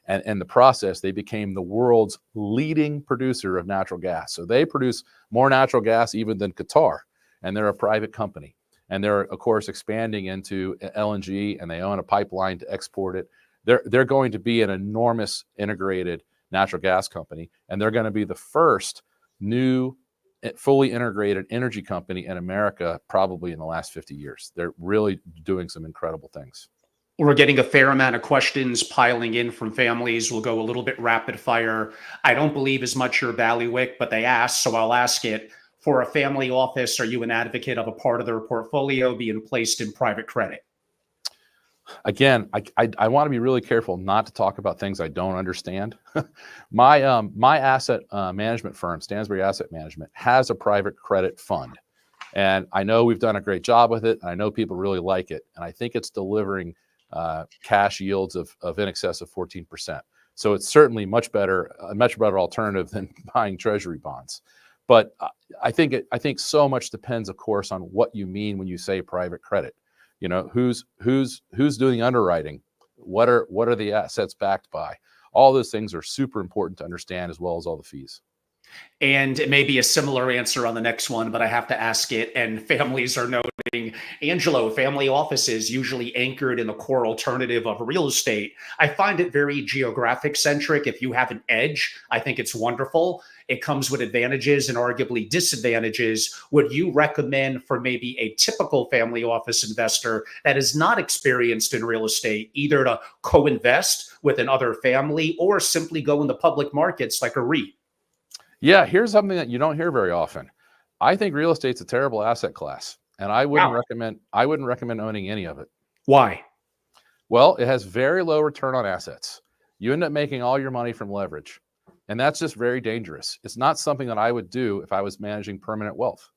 And in the process, they became the world's leading producer of natural gas. So they produce more natural gas even than Qatar, and they're a private company. And they're, of course, expanding into LNG, and they own a pipeline to export it. They're going to be an enormous integrated natural gas company, and they're going to be the first new fully integrated energy company in America probably in the last 50 years. They're really doing some incredible things. We're getting a fair amount of questions piling in from families. We'll go a little bit rapid fire. I don't believe as much your bailiwick, but they asked, so I'll ask it. For a family office, are you an advocate of a part of their portfolio being placed in private credit? Again, I want to be really careful not to talk about things I don't understand. My asset management firm, Stansberry Asset Management, has a private credit fund. And I know we've done a great job with it. And I know people really like it. And I think it's delivering cash yields of in excess of 14%. So it's certainly a much better alternative than buying treasury bonds. But I think so much depends, of course, on what you mean when you say private credit. You know, who's doing the underwriting? What are the assets backed by? All those things are super important to understand, as well as all the fees. And it may be a similar answer on the next one, but I have to ask it. And families are noting, Angelo, family offices usually anchored in the core alternative of real estate. I find it very geographic centric. If you have an edge, I think it's wonderful. It comes with advantages and arguably disadvantages. Would you recommend for maybe a typical family office investor that is not experienced in real estate, either to co-invest with another family or simply go in the public markets like a REIT? Yeah, here's something that you don't hear very often. I think real estate's a terrible asset class, and I wouldn't recommend owning any of it. Why? Well, it has very low return on assets. You end up making all your money from leverage, and that's just very dangerous. It's not something that I would do if I was managing permanent wealth.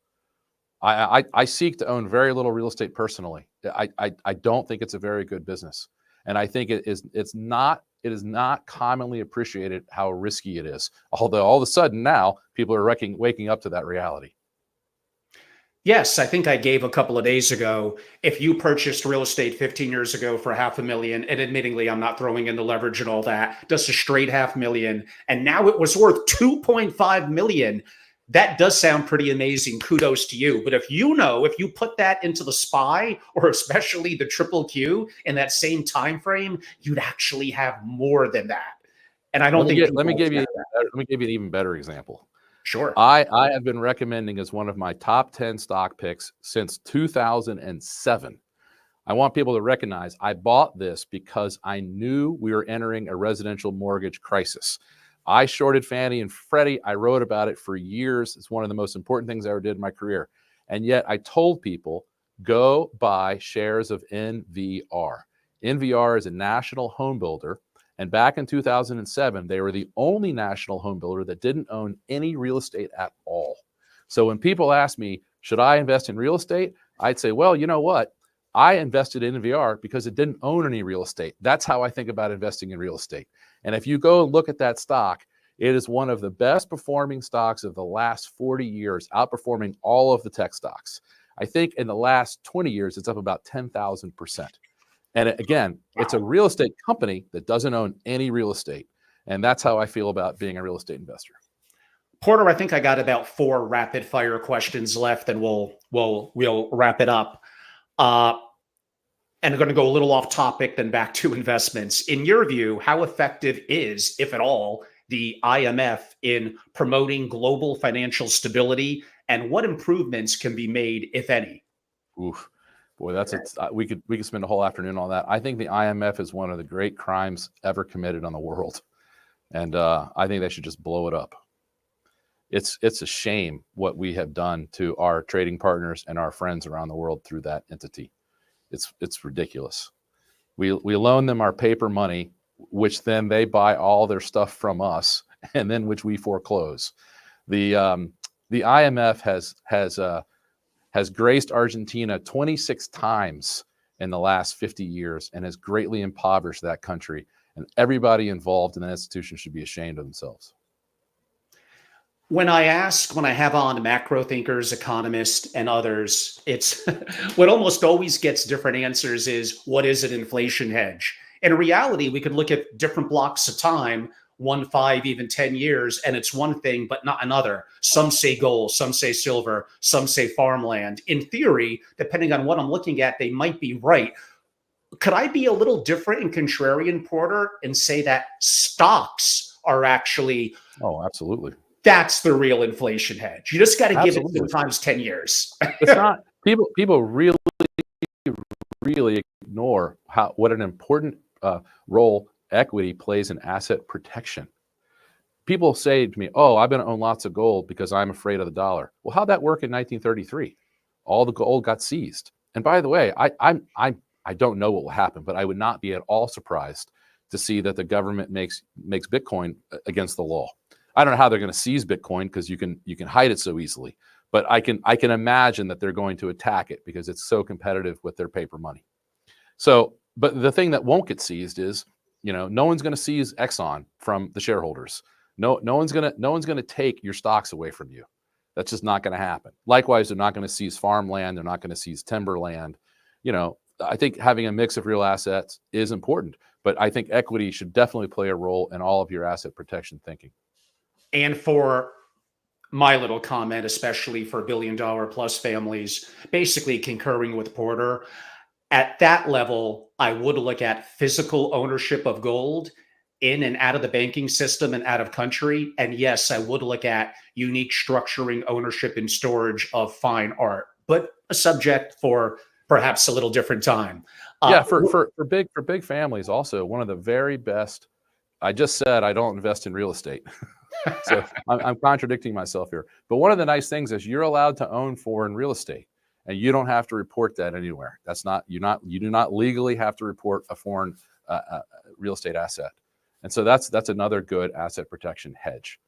I seek to own very little real estate personally. I don't think it's a very good business, and I think it's not it is not commonly appreciated how risky it is. Although all of a sudden now people are waking up to that reality. Yes, I think I gave a couple of days ago. If you purchased real estate 15 years ago for 500,000, and admittingly, I'm not throwing in the leverage and all that, just a straight 500,000, and now it was worth 2.5 million. That does sound pretty amazing. Kudos to you. But if you put that into the SPY or especially the triple Q in that same time frame, you'd actually have more than that. And I don't think let me give you an even better example. Sure. I have been recommending as one of my top 10 stock picks since 2007. I want people to recognize I bought this because I knew we were entering a residential mortgage crisis. I shorted Fannie and Freddie. I wrote about it for years. It's one of the most important things I ever did in my career. And yet I told people, go buy shares of NVR. NVR is a national home builder. And back in 2007, they were the only national home builder that didn't own any real estate at all. So when people ask me, should I invest in real estate? I'd say, well, you know what? I invested in NVR because it didn't own any real estate. That's how I think about investing in real estate. And if you go and look at that stock, it is one of the best performing stocks of the last 40 years, outperforming all of the tech stocks. I think in the last 20 years, it's up about 10,000%. And again, it's a real estate company that doesn't own any real estate. And that's how I feel about being a real estate investor. Porter, I think I got about 4 rapid fire questions left, and we'll wrap it up. And I'm going to go a little off topic, then back to investments. In your view, how effective is, if at all, the IMF in promoting global financial stability, and what improvements can be made, if any? Oof. Boy, we could spend a whole afternoon on that. I think the IMF is one of the great crimes ever committed on the world, and I think they should just blow it up. It's a shame what we have done to our trading partners and our friends around the world through that entity. It's ridiculous. We loan them our paper money, which then they buy all their stuff from us, and then which we foreclose. The IMF has graced Argentina 26 times in the last 50 years and has greatly impoverished that country. And everybody involved in that institution should be ashamed of themselves. When I have on macro thinkers, economists, and others, it's what almost always gets different answers is, what is an inflation hedge? In reality, we could look at different blocks of time, 1, 5, even 10 years, and it's one thing, but not another. Some say gold, some say silver, some say farmland. In theory, depending on what I'm looking at, they might be right. Could I be a little different and contrarian, Porter, and say that stocks are actually... Oh, absolutely. That's the real inflation hedge. You just got to give it sometimes 10 years. It's not. People really ignore what an important role equity plays in asset protection. People say to me, "Oh, I'm going to own lots of gold because I'm afraid of the dollar." Well, how'd that work in 1933? All the gold got seized. And by the way, I don't know what will happen, but I would not be at all surprised to see that the government makes Bitcoin against the law. I don't know how they're going to seize Bitcoin because you can hide it so easily, but I can imagine that they're going to attack it because it's so competitive with their paper money. So, but the thing that won't get seized is, no one's going to seize Exxon from the shareholders. No one's going to take your stocks away from you. That's just not going to happen. Likewise, they're not going to seize farmland. They're not going to seize timberland. I think having a mix of real assets is important, but I think equity should definitely play a role in all of your asset protection thinking. And for my little comment, especially for $1 billion plus families, basically concurring with Porter, at that level, I would look at physical ownership of gold in and out of the banking system and out of country. And yes, I would look at unique structuring, ownership, and storage of fine art, but a subject for perhaps a little different time. For big families, also one of the very best. I just said I don't invest in real estate. So I'm contradicting myself here. But one of the nice things is you're allowed to own foreign real estate, and you don't have to report that anywhere. You do not legally have to report a foreign real estate asset, and so that's another good asset protection hedge.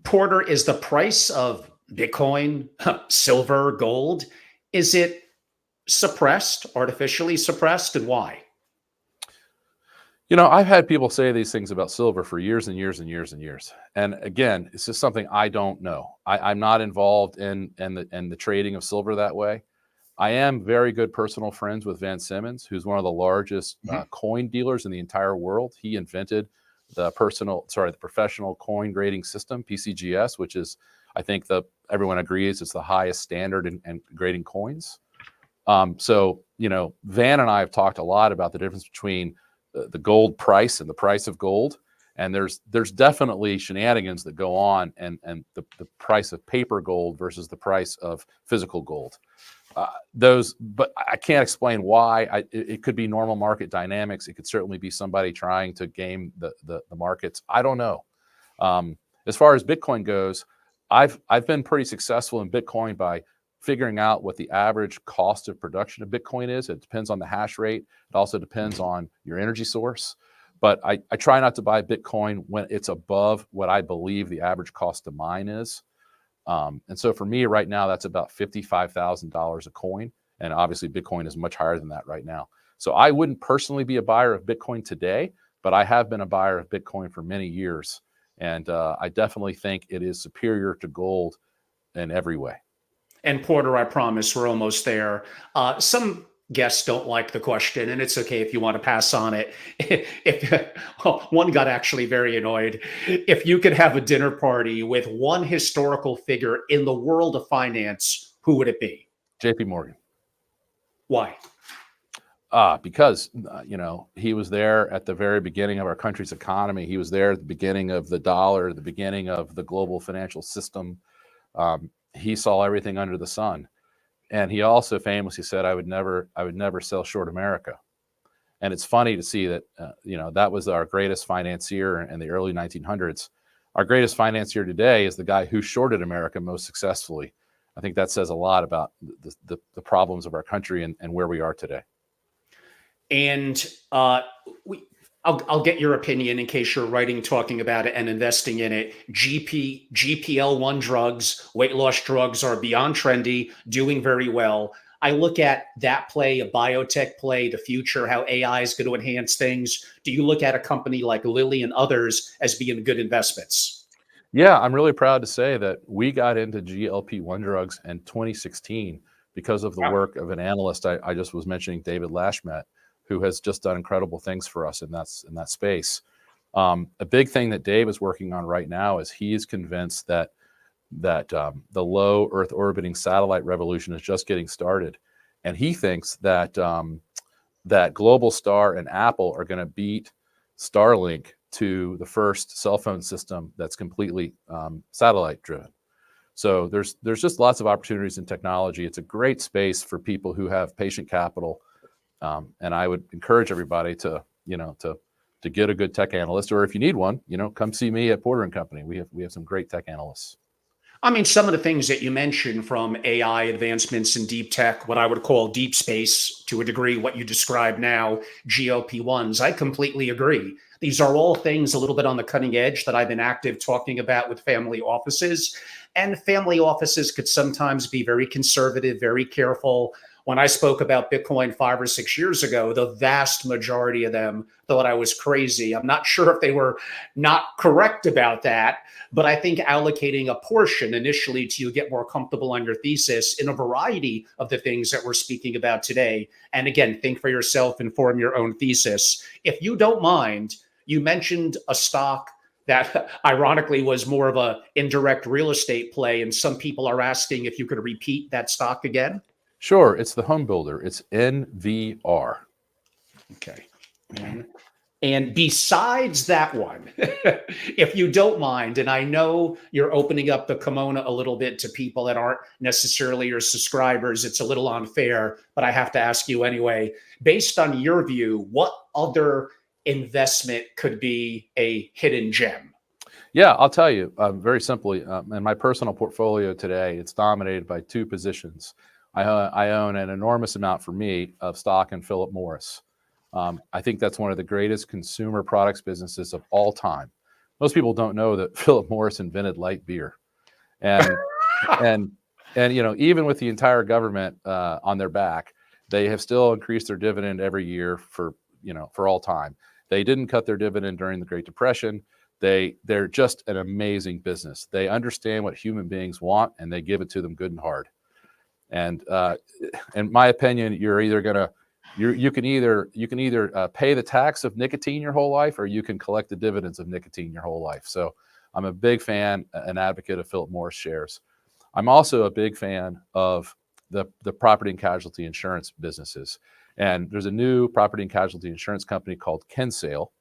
Porter, is the price of Bitcoin, silver, gold, is it suppressed, artificially suppressed, and why? I've had people say these things about silver for years and years and years and years. And again, it's just something I don't know. I'm not involved in the trading of silver that way. I am very good personal friends with Van Simmons, who's one of the largest coin dealers in the entire world. He invented the professional coin grading system, PCGS, which is, I think, everyone agrees it's the highest standard in grading coins. So, Van and I have talked a lot about the difference between the gold price and the price of gold. And there's definitely shenanigans that go on, and the price of paper gold versus the price of physical gold. But I can't explain why. It could be normal market dynamics. It could certainly be somebody trying to game the markets. I don't know. As far as Bitcoin goes, I've been pretty successful in Bitcoin by figuring out what the average cost of production of Bitcoin is. It depends on the hash rate. It also depends on your energy source. But I try not to buy Bitcoin when it's above what I believe the average cost to mine is. And so for me right now, that's about $55,000 a coin. And obviously Bitcoin is much higher than that right now. So I wouldn't personally be a buyer of Bitcoin today, but I have been a buyer of Bitcoin for many years. And I definitely think it is superior to gold in every way. And Porter, I promise we're almost there. Some guests don't like the question, and it's okay if you want to pass on it. One got actually very annoyed. If you could have a dinner party with one historical figure in the world of finance, who would it be? JP Morgan. Why? Because, he was there at the very beginning of our country's economy. He was there at the beginning of the dollar, the beginning of the global financial system. He saw everything under the sun. And he also famously said, I would never sell short America. And it's funny to see that, that was our greatest financier in the early 1900s. Our greatest financier today is the guy who shorted America most successfully. I think that says a lot about the problems of our country and where we are today. And I'll get your opinion in case you're writing, talking about it, and investing in it. GLP-1 drugs, weight loss drugs are beyond trendy, doing very well. I look at that play, a biotech play, the future, how AI is going to enhance things. Do you look at a company like Lilly and others as being good investments? Yeah, I'm really proud to say that we got into GLP-1 drugs in 2016 because of the work of an analyst I just was mentioning, David Lashmet, who has just done incredible things for us in that space. A big thing that Dave is working on right now is he is convinced that the low Earth orbiting satellite revolution is just getting started, and he thinks that that Globalstar and Apple are going to beat Starlink to the first cell phone system that's completely satellite driven. So there's just lots of opportunities in technology. It's a great space for people who have patient capital. And I would encourage everybody to get a good tech analyst, or if you need one, come see me at Porter & Company. We have some great tech analysts. I mean, some of the things that you mentioned, from AI advancements in deep tech, what I would call deep space to a degree, what you describe now, GLP-1s, I completely agree. These are all things a little bit on the cutting edge that I've been active talking about with family offices. And family offices could sometimes be very conservative, very careful. When I spoke about Bitcoin 5 or 6 years ago, the vast majority of them thought I was crazy. I'm not sure if they were not correct about that, but I think allocating a portion initially till you get more comfortable on your thesis in a variety of the things that we're speaking about today. And again, think for yourself and form your own thesis. If you don't mind, you mentioned a stock that ironically was more of a indirect real estate play. And some people are asking if you could repeat that stock again. Sure. It's the home builder. It's NVR. Okay. And besides that one, if you don't mind, and I know you're opening up the kimono a little bit to people that aren't necessarily your subscribers, it's a little unfair, but I have to ask you anyway, based on your view, what other investment could be a hidden gem? Yeah, I'll tell you very simply. In my personal portfolio today, it's dominated by two positions. I own an enormous amount, for me, of stock in Philip Morris. I think that's one of the greatest consumer products businesses of all time. Most people don't know that Philip Morris invented light beer, and even with the entire government on their back, they have still increased their dividend every year for all time. They didn't cut their dividend during the Great Depression. They're just an amazing business. They understand what human beings want, and they give it to them good and hard. And in my opinion, you can either pay the tax of nicotine your whole life, or you can collect the dividends of nicotine your whole life. So I'm a big fan, an advocate of Philip Morris shares. I'm also a big fan of the property and casualty insurance businesses. And there's a new property and casualty insurance company called Kinsale.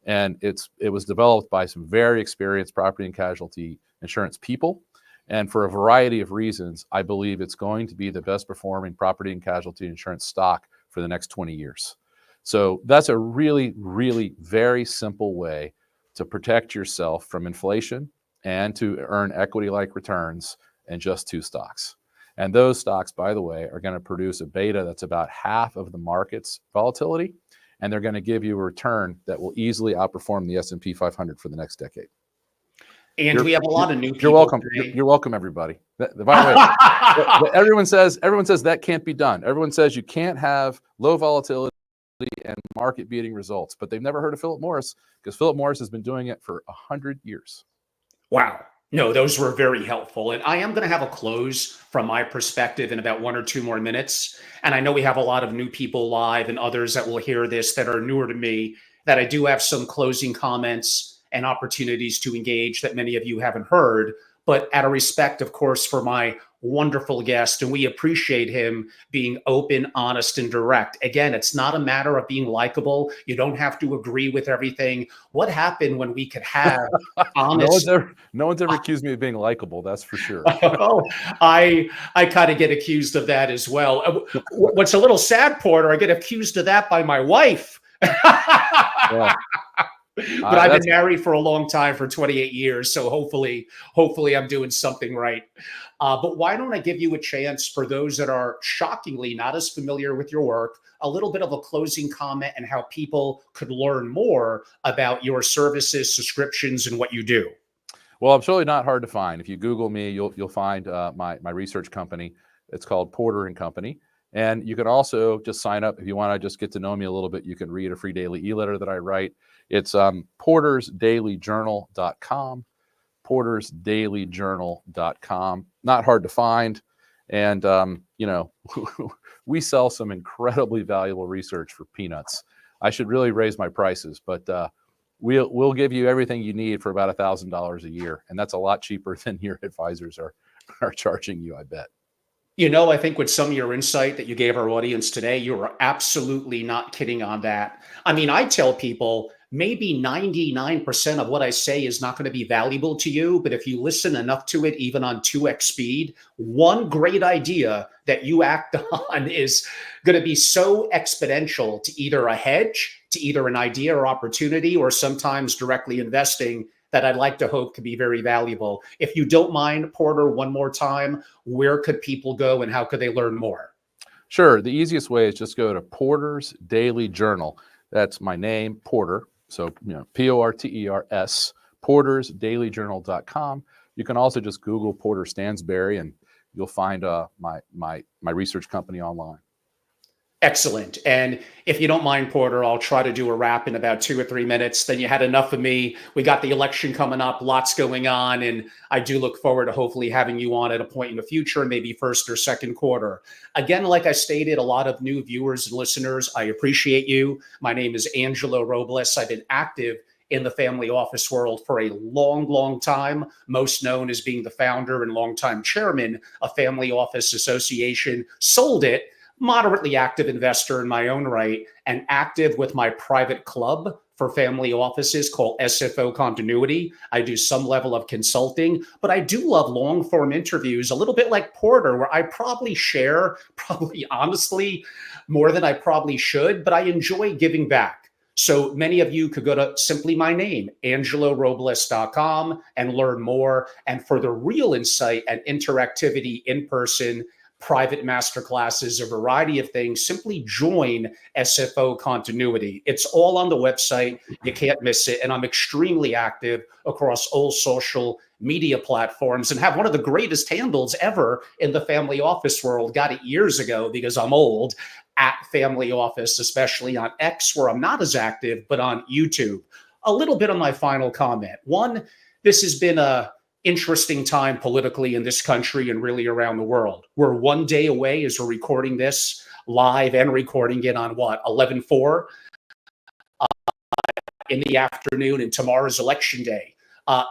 And it was developed by some very experienced property and casualty insurance people. And for a variety of reasons, I believe it's going to be the best performing property and casualty insurance stock for the next 20 years. So that's a really, really very simple way to protect yourself from inflation and to earn equity-like returns in just 2 stocks. And those stocks, by the way, are going to produce a beta that's about half of the market's volatility, and they're going to give you a return that will easily outperform the S&P 500 for the next decade. And we have a lot of new people. You're welcome. You're welcome, everybody. By the way, everyone says that can't be done. Everyone says you can't have low volatility and market-beating results, but they've never heard of Philip Morris, because Philip Morris has been doing it for 100 years. Wow. No, those were very helpful. And I am going to have a close from my perspective in about 1 or 2 more minutes. And I know we have a lot of new people live and others that will hear this that are newer to me, that I do have some closing comments and opportunities to engage that many of you haven't heard. But out of respect, of course, for my wonderful guest, and we appreciate him being open, honest, and direct. Again, it's not a matter of being likable. You don't have to agree with everything. What happened when we could have honest? No one's ever accused me of being likable. That's for sure. Oh, I kind of get accused of that as well. What's a little sad, Porter, I get accused of that by my wife. Yeah. But I've been married for a long time, for 28 years. So hopefully I'm doing something right. But why don't I give you a chance, for those that are shockingly not as familiar with your work, a little bit of a closing comment and how people could learn more about your services, subscriptions, and what you do. Well, it's really not hard to find. If you Google me, you'll find my research company. It's called Porter & Company. And you can also just sign up if you want to just get to know me a little bit. You can read a free daily e-letter that I write. It's portersdailyjournal.com, portersdailyjournal.com. Not hard to find. And, we sell some incredibly valuable research for peanuts. I should really raise my prices, but we'll give you everything you need for about $1,000 a year. And that's a lot cheaper than your advisors are charging you, I bet. I think with some of your insight that you gave our audience today, you were absolutely not kidding on that. I mean, I tell people maybe 99% of what I say is not going to be valuable to you, but if you listen enough to it, even on 2x speed, one great idea that you act on is going to be so exponential to either a hedge, to either an idea or opportunity, or sometimes directly investing, that I'd like to hope could be very valuable. If you don't mind, Porter, one more time, where could people go and how could they learn more? Sure. The easiest way is just go to Porter's Daily Journal. That's my name, Porter. So, Porters, portersdailyjournal.com. You can also just Google Porter Stansberry and you'll find my research company online. Excellent. And if you don't mind, Porter, I'll try to do a wrap in about 2 or 3 minutes. Then you had enough of me. We got the election coming up, lots going on. And I do look forward to hopefully having you on at a point in the future, maybe first or second quarter. Again, like I stated, a lot of new viewers and listeners, I appreciate you. My name is Angelo Robles. I've been active in the family office world for a long, long time, most known as being the founder and longtime chairman of Family Office Association, sold it, moderately active investor in my own right, and active with my private club for family offices called SFO Continuity. I do some level of consulting, but I do love long form interviews, a little bit like Porter, where I probably share, honestly, more than I probably should, but I enjoy giving back. So many of you could go to simply my name, angelorobles.com, and learn more. And for the real insight and interactivity in person, private masterclasses, a variety of things. Simply join SFO Continuity. It's all on the website. You can't miss it. And I'm extremely active across all social media platforms and have one of the greatest handles ever in the family office world. Got it years ago because I'm old, at Family Office, especially on X, where I'm not as active, but on YouTube. A little bit on my final comment. One, this has been a interesting time politically in this country and really around the world. We're one day away as we're recording this live and recording it on what, 11/4 in the afternoon, and tomorrow's election day.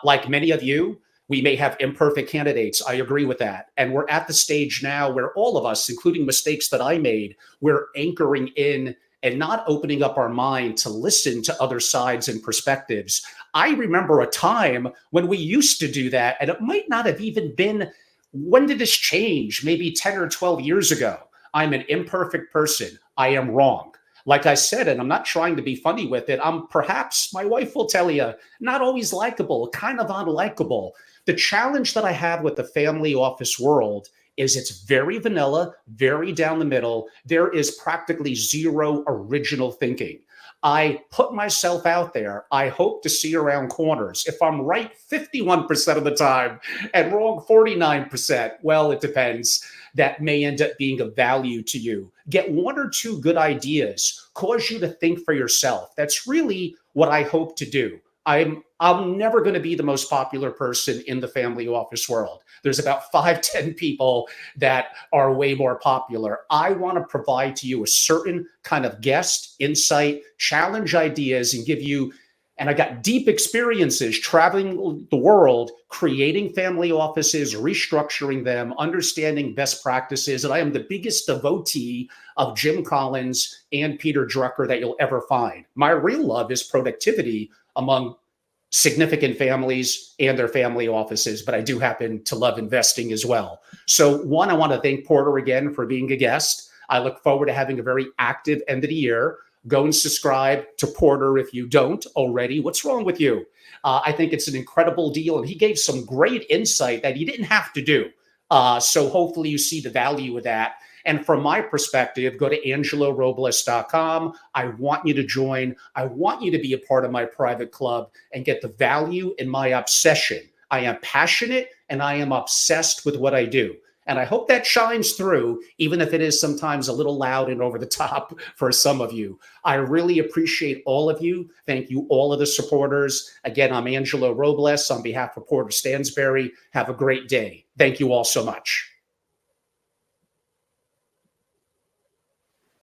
Like many of you, we may have imperfect candidates. I agree with that. And we're at the stage now where all of us, including mistakes that I made, we're anchoring in and not opening up our mind to listen to other sides and perspectives. I remember a time when we used to do that, and it might not have even been, when did this change? Maybe 10 or 12 years ago. I'm an imperfect person. I am wrong. Like I said, and I'm not trying to be funny with it, I'm perhaps, my wife will tell you, not always likable, kind of unlikable. The challenge that I have with the family office world is it's very vanilla, very down the middle. There is practically zero original thinking. I put myself out there. I hope to see around corners. If I'm right 51% of the time and wrong 49%, well, it depends. That may end up being of value to you. Get one or two good ideas, cause you to think for yourself. That's really what I hope to do. I'm never going to be the most popular person in the family office world. There's about 5-10 people that are way more popular. I want to provide to you a certain kind of guest, insight, challenge ideas, and give you, and I got deep experiences traveling the world, creating family offices, restructuring them, understanding best practices. And I am the biggest devotee of Jim Collins and Peter Drucker that you'll ever find. My real love is productivity among significant families and their family offices, but I do happen to love investing as well. So one, I want to thank Porter again for being a guest. I look forward to having a very active end of the year. Go and subscribe to Porter if you don't already. What's wrong with you? I think it's an incredible deal, and he gave some great insight that he didn't have to do. So hopefully you see the value of that. And from my perspective, go to angelorobles.com. I want you to join. I want you to be a part of my private club and get the value in my obsession. I am passionate and I am obsessed with what I do. And I hope that shines through, even if it is sometimes a little loud and over the top for some of you. I really appreciate all of you. Thank you, all of the supporters. Again, I'm Angelo Robles on behalf of Porter Stansberry. Have a great day. Thank you all so much.